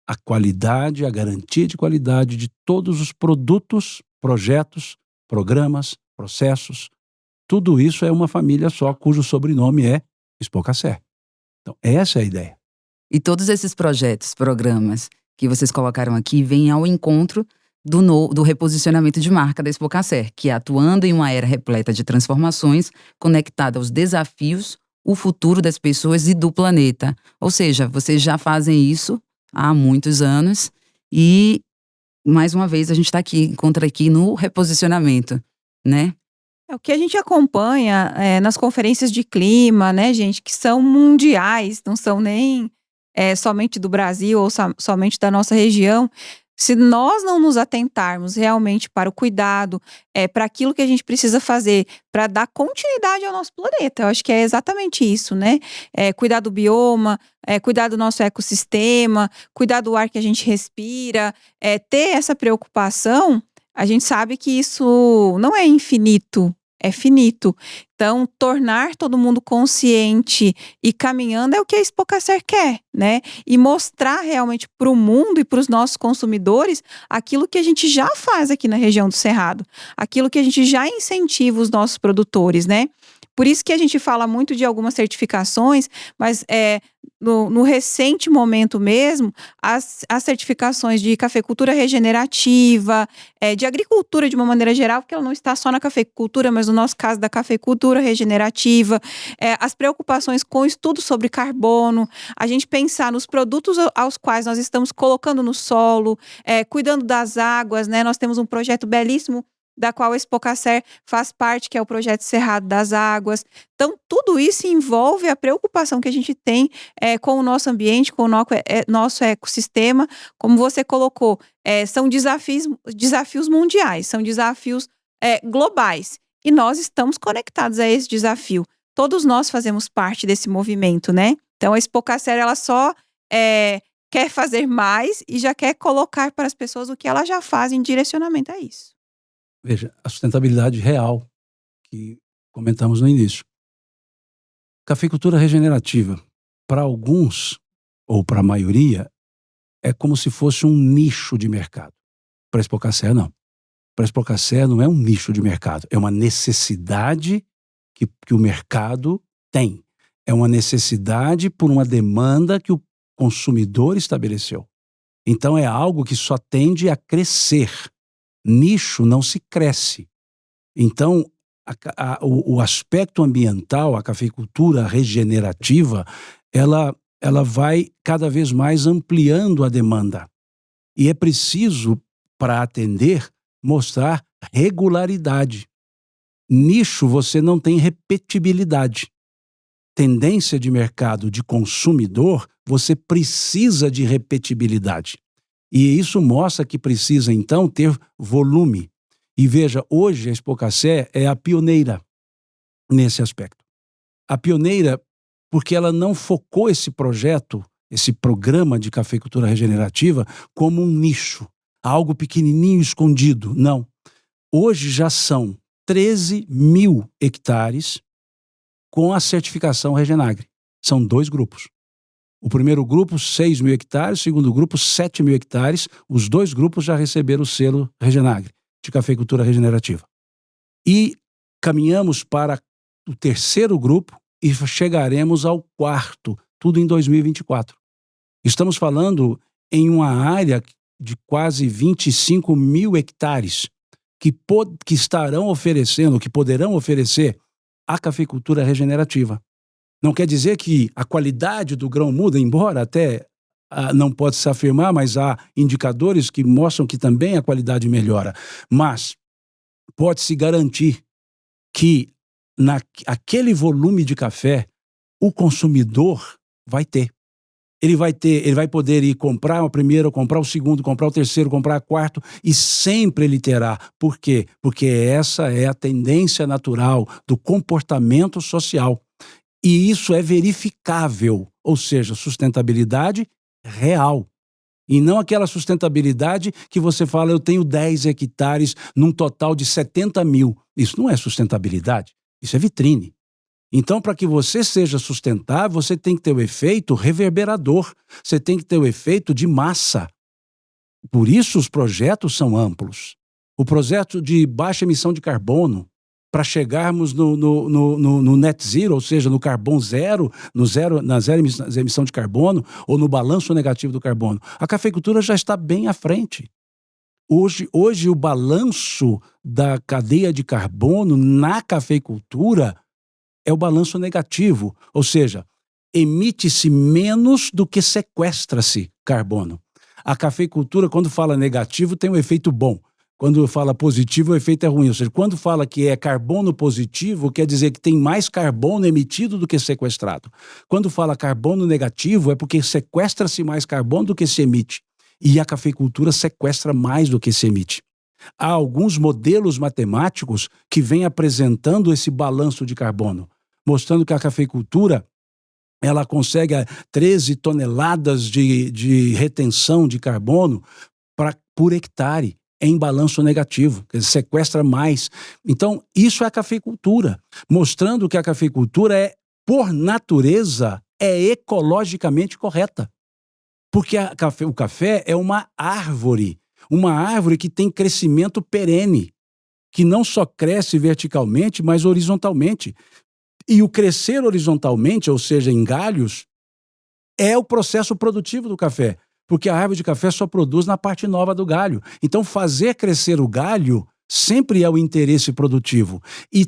a qualidade, a garantia de qualidade de todos os produtos, projetos, programas, processos. Tudo isso é uma família só, cujo sobrenome é Expocacer. Então, essa é a ideia. E todos esses projetos, programas que vocês colocaram aqui vêm ao encontro do reposicionamento de marca da Expocacer, que é atuando em uma era repleta de transformações, conectada aos desafios, o futuro das pessoas e do planeta. Ou seja, vocês já fazem isso há muitos anos e, mais uma vez, a gente encontra aqui no reposicionamento, né? É o que a gente acompanha nas conferências de clima, né, gente, que são mundiais, não são nem somente do Brasil ou somente da nossa região. Se nós não nos atentarmos realmente para o cuidado, para aquilo que a gente precisa fazer para dar continuidade ao nosso planeta, eu acho que é exatamente isso, né? Cuidar do bioma, cuidar do nosso ecossistema, cuidar do ar que a gente respira, ter essa preocupação, a gente sabe que isso não é infinito, é finito. Então, tornar todo mundo consciente e caminhando é o que a Expocacer quer, né? E mostrar realmente para o mundo e para os nossos consumidores aquilo que a gente já faz aqui na região do Cerrado, aquilo que a gente já incentiva os nossos produtores, né? Por isso que a gente fala muito de algumas certificações, mas no recente momento mesmo, as certificações de cafeicultura regenerativa, de agricultura de uma maneira geral, porque ela não está só na cafeicultura, mas no nosso caso da cafeicultura regenerativa, as preocupações com o estudo sobre carbono, a gente pensar nos produtos aos quais nós estamos colocando no solo, cuidando das águas, né? Nós temos um projeto belíssimo da qual a Expocacer faz parte, que é o projeto Cerrado das Águas. Então, tudo isso envolve a preocupação que a gente tem com o nosso ambiente, com o nosso ecossistema. Como você colocou, são desafios mundiais, são desafios globais. E nós estamos conectados a esse desafio. Todos nós fazemos parte desse movimento, né? Então, a Expocacer, ela só quer fazer mais e já quer colocar para as pessoas o que ela já faz em direcionamento a isso. Veja, a sustentabilidade real que comentamos no início. Cafeicultura regenerativa, para alguns, ou para a maioria, é como se fosse um nicho de mercado. Para a Expocacer, não. Para a Expocacer não é um nicho de mercado, é uma necessidade que o mercado tem. É uma necessidade por uma demanda que o consumidor estabeleceu. Então é algo que só tende a crescer. Nicho não se cresce. Então, o aspecto ambiental, a cafeicultura regenerativa, ela vai cada vez mais ampliando a demanda. E é preciso, para atender, mostrar regularidade. Nicho, você não tem repetibilidade. Tendência de mercado de consumidor, você precisa de repetibilidade. E isso mostra que precisa, então, ter volume. E veja, hoje a Expocacer é a pioneira nesse aspecto. A pioneira porque ela não focou esse projeto, esse programa de cafeicultura regenerativa, como um nicho, algo pequenininho, escondido. Não. Hoje já são 13 mil hectares com a certificação Regenagri. São 2 grupos. O primeiro grupo, 6 mil hectares, o segundo grupo, 7 mil hectares. Os 2 grupos já receberam o selo Regenagri, de cafeicultura regenerativa. E caminhamos para o 3º grupo e chegaremos ao 4º, tudo em 2024. Estamos falando em uma área de quase 25 mil hectares que estarão oferecendo, que poderão oferecer a cafeicultura regenerativa. Não quer dizer que a qualidade do grão muda, embora até não pode se afirmar, mas há indicadores que mostram que também a qualidade melhora. Mas pode-se garantir que naquele volume de café, o consumidor vai ter. Ele vai poder ir comprar o primeiro, comprar o segundo, comprar o terceiro, comprar o quarto, e sempre ele terá. Por quê? Porque essa é a tendência natural do comportamento social. E isso é verificável, ou seja, sustentabilidade real. E não aquela sustentabilidade que você fala, eu tenho 10 hectares num total de 70 mil. Isso não é sustentabilidade, isso é vitrine. Então, para que você seja sustentável, você tem que ter o efeito reverberador, você tem que ter o efeito de massa. Por isso os projetos são amplos. O projeto de baixa emissão de carbono, para chegarmos no net zero, ou seja, no carbono zero, na zero emissão de carbono, ou no balanço negativo do carbono. A cafeicultura já está bem à frente. Hoje o balanço da cadeia de carbono na cafeicultura é o balanço negativo, ou seja, emite-se menos do que sequestra-se carbono. A cafeicultura, quando fala negativo, tem um efeito bom. Quando fala positivo, o efeito é ruim. Ou seja, quando fala que é carbono positivo, quer dizer que tem mais carbono emitido do que sequestrado. Quando fala carbono negativo, é porque sequestra-se mais carbono do que se emite. E a cafeicultura sequestra mais do que se emite. Há alguns modelos matemáticos que vêm apresentando esse balanço de carbono, mostrando que a cafeicultura ela consegue 13 toneladas de retenção de carbono por hectare em balanço negativo, quer dizer, sequestra mais. Então, isso é a cafeicultura, mostrando que a cafeicultura por natureza, é ecologicamente correta. Porque o café é uma árvore que tem crescimento perene, que não só cresce verticalmente, mas horizontalmente. E o crescer horizontalmente, ou seja, em galhos, é o processo produtivo do café, porque a árvore de café só produz na parte nova do galho. Então, fazer crescer o galho sempre é o interesse produtivo. E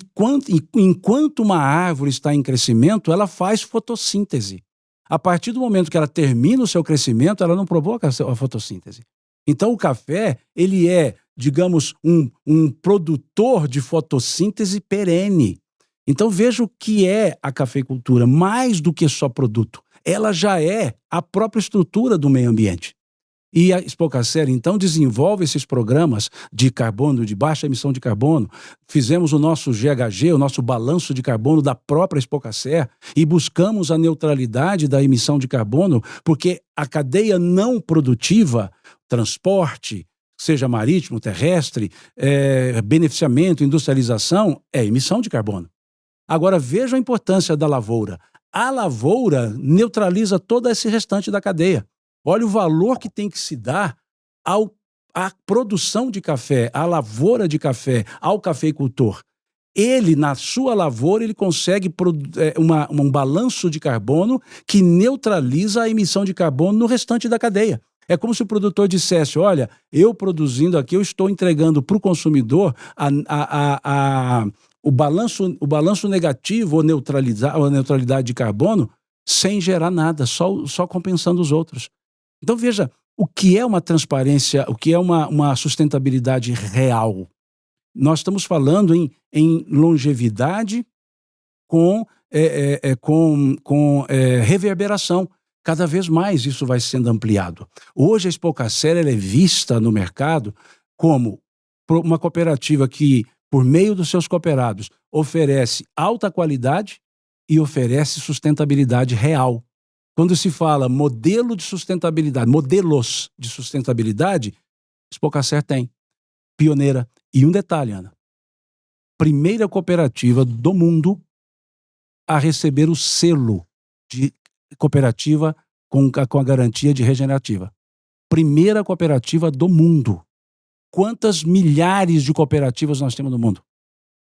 enquanto uma árvore está em crescimento, ela faz fotossíntese. A partir do momento que ela termina o seu crescimento, ela não provoca a fotossíntese. Então, o café, ele é, digamos, um produtor de fotossíntese perene. Então, veja o que é a cafeicultura, mais do que só produto. Ela já é a própria estrutura do meio ambiente. E a Expocacer, então, desenvolve esses programas de carbono, de baixa emissão de carbono. Fizemos o nosso GHG, o nosso balanço de carbono da própria Expocacer e buscamos a neutralidade da emissão de carbono, porque a cadeia não produtiva, transporte, seja marítimo, terrestre, beneficiamento, industrialização, é emissão de carbono. Agora, veja a importância da lavoura. A lavoura neutraliza todo esse restante da cadeia. Olha o valor que tem que se dar à produção de café, à lavoura de café, ao cafeicultor. Ele, na sua lavoura, ele consegue um balanço de carbono que neutraliza a emissão de carbono no restante da cadeia. É como se o produtor dissesse, olha, eu produzindo aqui, eu estou entregando para o consumidor o balanço negativo ou neutralidade de carbono sem gerar nada, só compensando os outros. Então veja, o que é uma transparência, o que é uma sustentabilidade real? Nós estamos falando em longevidade com reverberação. Cada vez mais isso vai sendo ampliado. Hoje a Expocacer é vista no mercado como uma cooperativa que, por meio dos seus cooperados, oferece alta qualidade e oferece sustentabilidade real. Quando se fala modelos de sustentabilidade, Expocacer tem. Pioneira. E um detalhe, Ana. Primeira cooperativa do mundo a receber o selo de cooperativa com a garantia de regenerativa. Primeira cooperativa do mundo. Quantas milhares de cooperativas nós temos no mundo?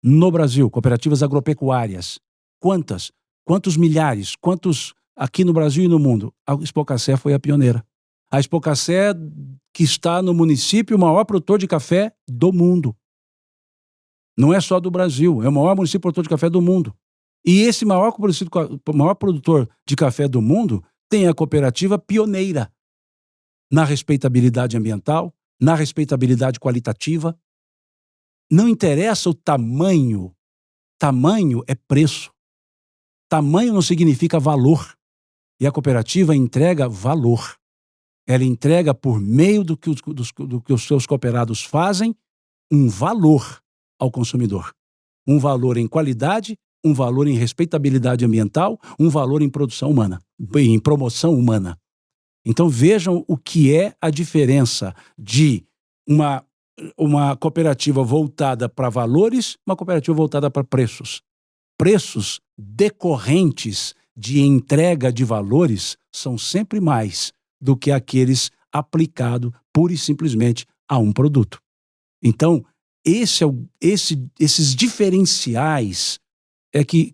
No Brasil, cooperativas agropecuárias. Quantas? Quantos milhares? Quantos aqui no Brasil e no mundo? A Expocacer foi a pioneira. A Expocacer, que está no município, o maior produtor de café do mundo. Não é só do Brasil, é o maior município produtor de café do mundo. E esse maior produtor de café do mundo tem a cooperativa pioneira na respeitabilidade ambiental, na respeitabilidade qualitativa. Não interessa o tamanho. Tamanho é preço. Tamanho não significa valor. E a cooperativa entrega valor. Ela entrega, por meio do que os seus cooperados fazem, um valor ao consumidor. Um valor em qualidade, um valor em respeitabilidade ambiental, um valor em produção humana, em promoção humana. Então vejam o que é a diferença de uma cooperativa voltada para valores, uma cooperativa voltada para preços. Preços decorrentes de entrega de valores são sempre mais do que aqueles aplicados pura e simplesmente a um produto. Então, esses diferenciais é que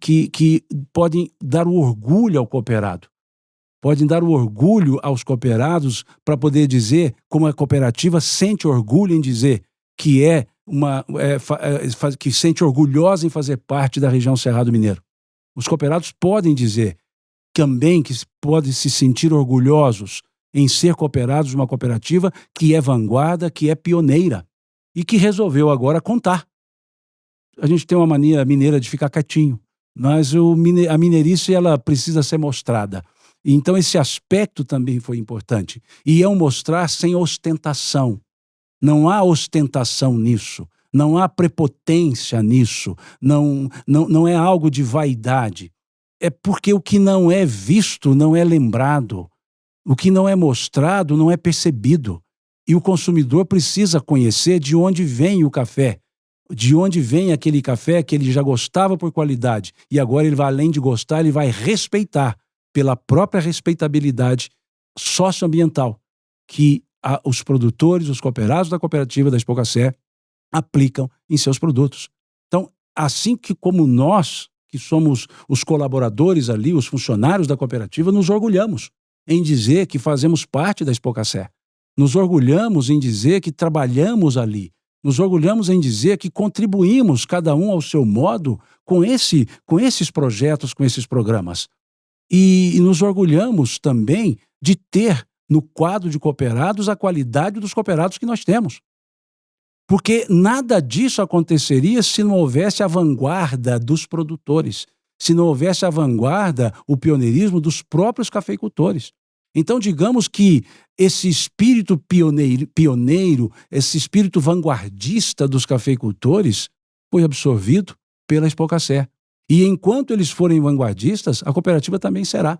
podem dar o orgulho ao cooperado, podem dar o orgulho aos cooperados para poder dizer, como a cooperativa sente orgulho em dizer que que sente orgulhosa em fazer parte da região Cerrado Mineiro. Os cooperados podem dizer também que podem se sentir orgulhosos em ser cooperados de uma cooperativa que é vanguarda, que é pioneira e que resolveu agora contar. A gente tem uma mania mineira de ficar quietinho, mas a mineirice ela precisa ser mostrada. Então esse aspecto também foi importante. E é um mostrar sem ostentação. Não há ostentação nisso, não há prepotência nisso, não é algo de vaidade. É porque o que não é visto não é lembrado, o que não é mostrado não é percebido. E o consumidor precisa conhecer de onde vem o café, de onde vem aquele café que ele já gostava por qualidade. E agora ele vai, além de gostar, ele vai respeitar pela própria respeitabilidade socioambiental que os produtores, os cooperados da cooperativa da Expocacé aplicam em seus produtos. Então, assim que como nós, que somos os colaboradores ali, os funcionários da cooperativa, nos orgulhamos em dizer que fazemos parte da Expocacé. Nos orgulhamos em dizer que trabalhamos ali. Nos orgulhamos em dizer que contribuímos, cada um ao seu modo, com esses projetos, com esses programas. E nos orgulhamos também de ter no quadro de cooperados a qualidade dos cooperados que nós temos. Porque nada disso aconteceria se não houvesse a vanguarda dos produtores, se não houvesse a vanguarda, o pioneirismo dos próprios cafeicultores. Então, digamos que esse espírito pioneiro, esse espírito vanguardista dos cafeicultores foi absorvido pela Expocacé. E enquanto eles forem vanguardistas, a cooperativa também será.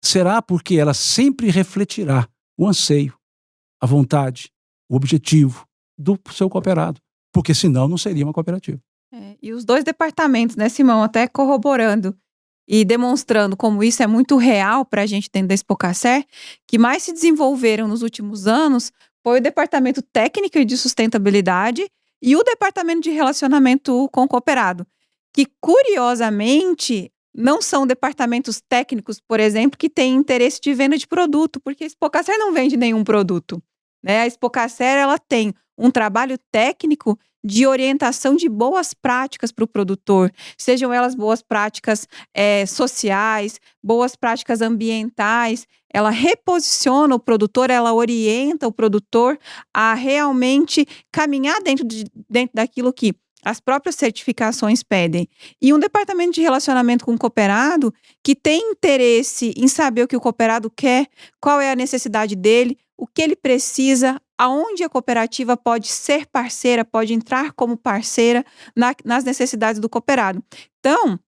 Será porque ela sempre refletirá o anseio, a vontade, o objetivo do seu cooperado. Porque senão não seria uma cooperativa. E os dois departamentos, né, Simão, até corroborando e demonstrando como isso é muito real para a gente dentro da Expocacé, que mais se desenvolveram nos últimos anos foi o departamento técnico e de sustentabilidade e o departamento de relacionamento com o cooperado, que curiosamente não são departamentos técnicos, por exemplo, que têm interesse de venda de produto, porque a Expocacé não vende nenhum produto, né? A Expocacé, ela tem um trabalho técnico de orientação de boas práticas para o produtor, sejam elas boas práticas sociais, boas práticas ambientais. Ela reposiciona o produtor, ela orienta o produtor a realmente caminhar dentro daquilo que as próprias certificações pedem. E um departamento de relacionamento com o cooperado que tem interesse em saber o que o cooperado quer, qual é a necessidade dele, o que ele precisa, aonde a cooperativa pode ser parceira, pode entrar como parceira nas necessidades do cooperado. Então,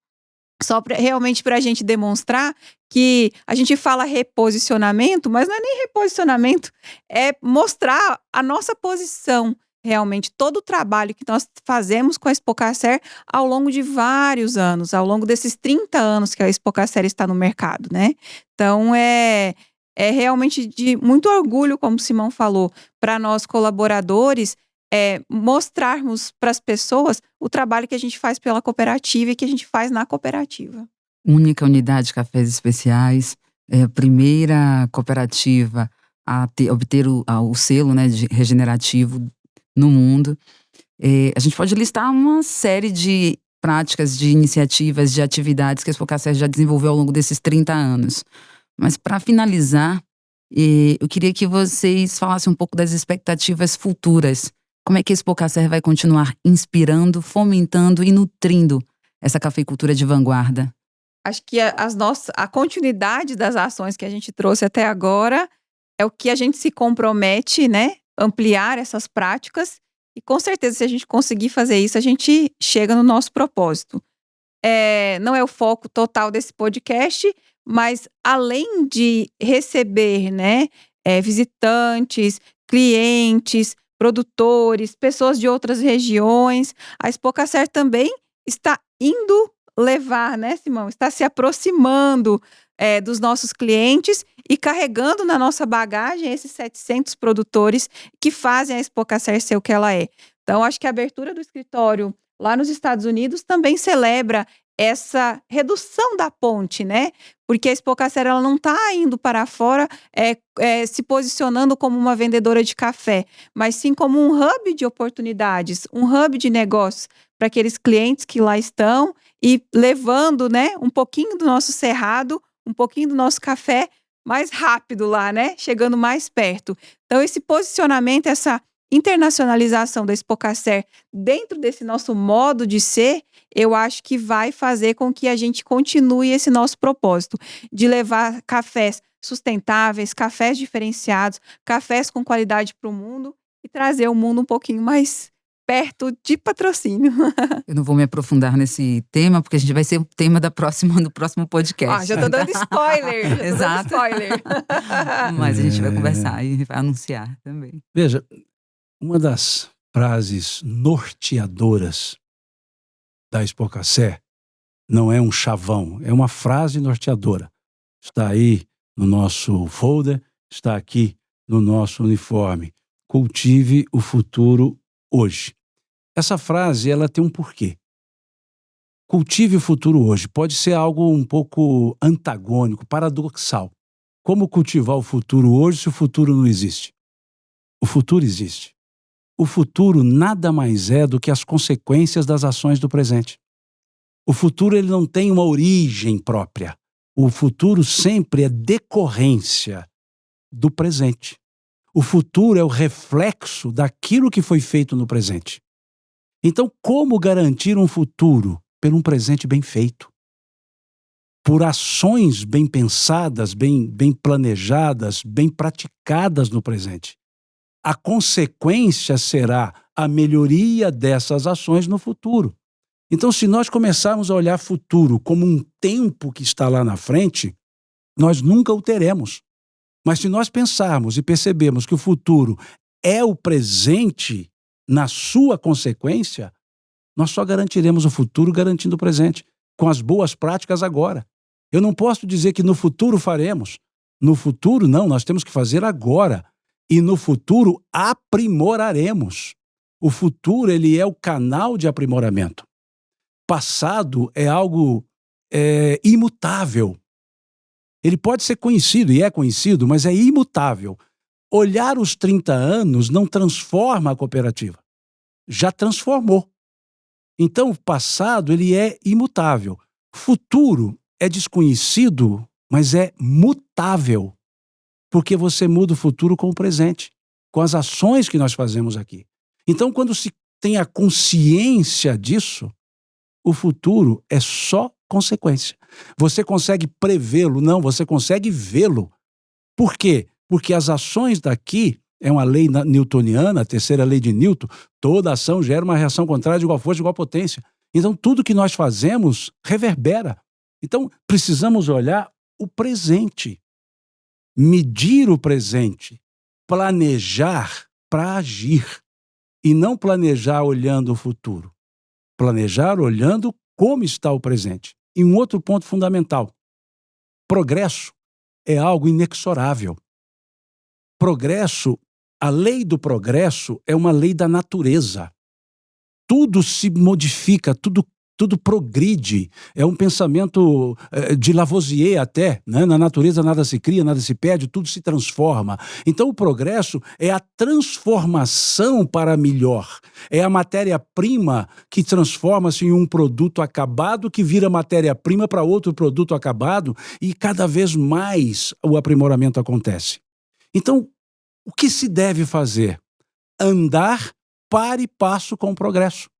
realmente para a gente demonstrar que a gente fala reposicionamento, mas não é nem reposicionamento, é mostrar a nossa posição. Realmente, todo o trabalho que nós fazemos com a Expocacé ao longo de vários anos, ao longo desses 30 anos que a Expocacé está no mercado, né? Então, é realmente de muito orgulho, como o Simão falou, para nós colaboradores, mostrarmos para as pessoas o trabalho que a gente faz pela cooperativa e que a gente faz na cooperativa. Única unidade de cafés especiais, a primeira cooperativa a obter o selo, né, de regenerativo no mundo. A gente pode listar uma série de práticas, de iniciativas, de atividades que a Expocacé já desenvolveu ao longo desses 30 anos. Mas para finalizar, eu queria que vocês falassem um pouco das expectativas futuras. Como é que a Expocacé vai continuar inspirando, fomentando e nutrindo essa cafeicultura de vanguarda? Acho que a continuidade das ações que a gente trouxe até agora é o que a gente se compromete, né? Ampliar essas práticas e com certeza se a gente conseguir fazer isso, a gente chega no nosso propósito. não é o foco total desse podcast, mas além de receber, né, visitantes, clientes, produtores, pessoas de outras regiões, a Expocacer também está indo levar, né, Simão? Está se aproximando dos nossos clientes e carregando na nossa bagagem esses 700 produtores que fazem a Expocacer ser o que ela é. Então, acho que a abertura do escritório lá nos Estados Unidos também celebra essa redução da ponte, né? Porque a Expocacer ela não está indo para fora se posicionando como uma vendedora de café, mas sim como um hub de oportunidades, um hub de negócios para aqueles clientes que lá estão e levando, né, um pouquinho do nosso cerrado, um pouquinho do nosso café mais rápido lá, né? Chegando mais perto. Então, esse posicionamento, essa internacionalização da Expocacer dentro desse nosso modo de ser, eu acho que vai fazer com que a gente continue esse nosso propósito de levar cafés sustentáveis, cafés diferenciados, cafés com qualidade para o mundo e trazer o mundo um pouquinho mais perto de patrocínio. Eu não vou me aprofundar nesse tema, porque a gente vai ser o tema do próximo podcast. Já tô dando spoiler. Exato. Mas a gente vai conversar e vai anunciar também. Veja, uma das frases norteadoras da Expocacer não é um chavão, é uma frase norteadora. Está aí no nosso folder, está aqui no nosso uniforme. Cultive o futuro hoje. Essa frase, ela tem um porquê. Cultive o futuro hoje. Pode ser algo um pouco antagônico, paradoxal. Como cultivar o futuro hoje se o futuro não existe? O futuro existe. O futuro nada mais é do que as consequências das ações do presente. O futuro ele não tem uma origem própria. O futuro sempre é decorrência do presente. O futuro é o reflexo daquilo que foi feito no presente. Então, como garantir um futuro? Por um presente bem feito. Por ações bem pensadas, bem planejadas, bem praticadas no presente. A consequência será a melhoria dessas ações no futuro. Então, se nós começarmos a olhar futuro como um tempo que está lá na frente, nós nunca o teremos. Mas se nós pensarmos e percebermos que o futuro é o presente na sua consequência, nós só garantiremos o futuro garantindo o presente, com as boas práticas agora. Eu não posso dizer que no futuro faremos. No futuro, não, nós temos que fazer agora. E no futuro, aprimoraremos. O futuro, ele é o canal de aprimoramento. Passado é algo imutável. Ele pode ser conhecido, e é conhecido, mas é imutável. Olhar os 30 anos não transforma a cooperativa. Já transformou. Então, o passado, ele é imutável. Futuro é desconhecido, mas é mutável. Porque você muda o futuro com o presente, com as ações que nós fazemos aqui. Então, quando se tem a consciência disso, o futuro é só consequência. Você consegue prevê-lo? Não, você consegue vê-lo. Por quê? Porque as ações daqui, é uma lei newtoniana, a terceira lei de Newton, toda ação gera uma reação contrária de igual força, de igual potência. Então, tudo que nós fazemos reverbera. Então, precisamos olhar o presente, medir o presente, planejar para agir, e não planejar olhando o futuro. Planejar olhando como está o presente. E um outro ponto fundamental, progresso é algo inexorável. Progresso, a lei do progresso é uma lei da natureza. Tudo se modifica, tudo progride. É um pensamento de Lavoisier até, né? Na natureza nada se cria, nada se perde, tudo se transforma. Então o progresso é a transformação para melhor. É a matéria-prima que transforma-se em um produto acabado que vira matéria-prima para outro produto acabado e cada vez mais o aprimoramento acontece. Então, o que se deve fazer? Andar par e passo com o progresso.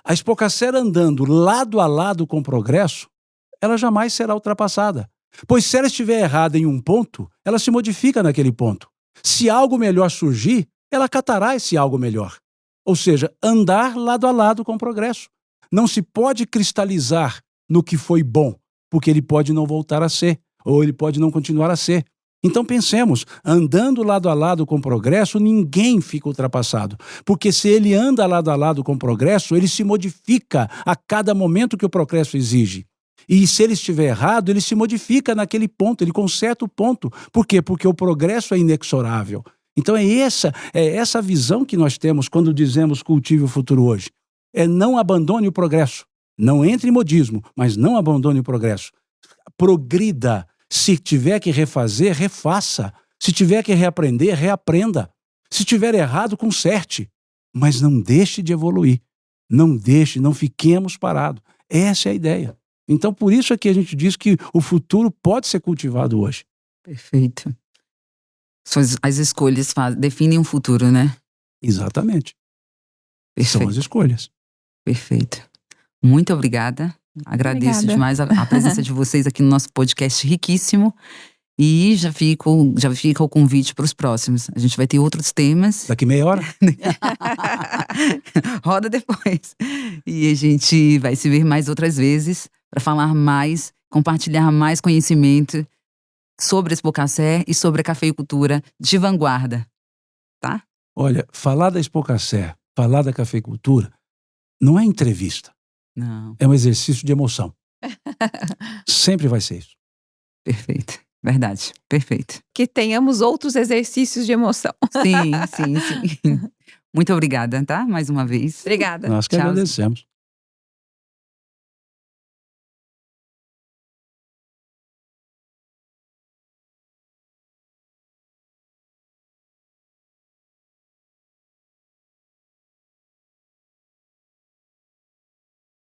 A Expocacer andando lado a lado com o progresso, ela jamais será ultrapassada. Pois se ela estiver errada em um ponto, ela se modifica naquele ponto. Se algo melhor surgir, ela acatará esse algo melhor. Ou seja, andar lado a lado com o progresso. não se pode cristalizar no que foi bom, porque ele pode não voltar a ser, ou ele pode não continuar a ser. Então pensemos, andando lado a lado com o progresso, ninguém fica ultrapassado. Porque se ele anda lado a lado com o progresso, ele se modifica a cada momento que o progresso exige. E se ele estiver errado, ele se modifica naquele ponto, ele conserta o ponto. Por quê? Porque o progresso é inexorável. Então é essa visão que nós temos quando dizemos cultive o futuro hoje. Não abandone o progresso. Não entre em modismo, mas não abandone o progresso. Progrida. Se tiver que refazer, refaça. Se tiver que reaprender, reaprenda. Se tiver errado, conserte. Mas não deixe de evoluir. Não fiquemos parados. Essa é a ideia. Então, por isso é que a gente diz que o futuro pode ser cultivado hoje. Perfeito. As escolhas definem o futuro, né? Exatamente. Perfeito. São as escolhas. Perfeito. Muito obrigada. Agradeço Obrigada. demais a presença de vocês aqui no nosso podcast riquíssimo. E já fica o convite para os próximos. A gente vai ter outros temas. Daqui meia hora? Roda depois. E a gente vai se ver mais outras vezes para falar mais, compartilhar mais conhecimento sobre a Expocacer e sobre a cafeicultura de vanguarda. Tá? Olha, falar da Expocacer, falar da cafeicultura, não é entrevista. Não. É um exercício de emoção. Sempre vai ser isso. Perfeito. Verdade. Perfeito. Que tenhamos outros exercícios de emoção. Sim. Muito obrigada, tá? Mais uma vez. Obrigada. Nós que Tchau. agradecemos.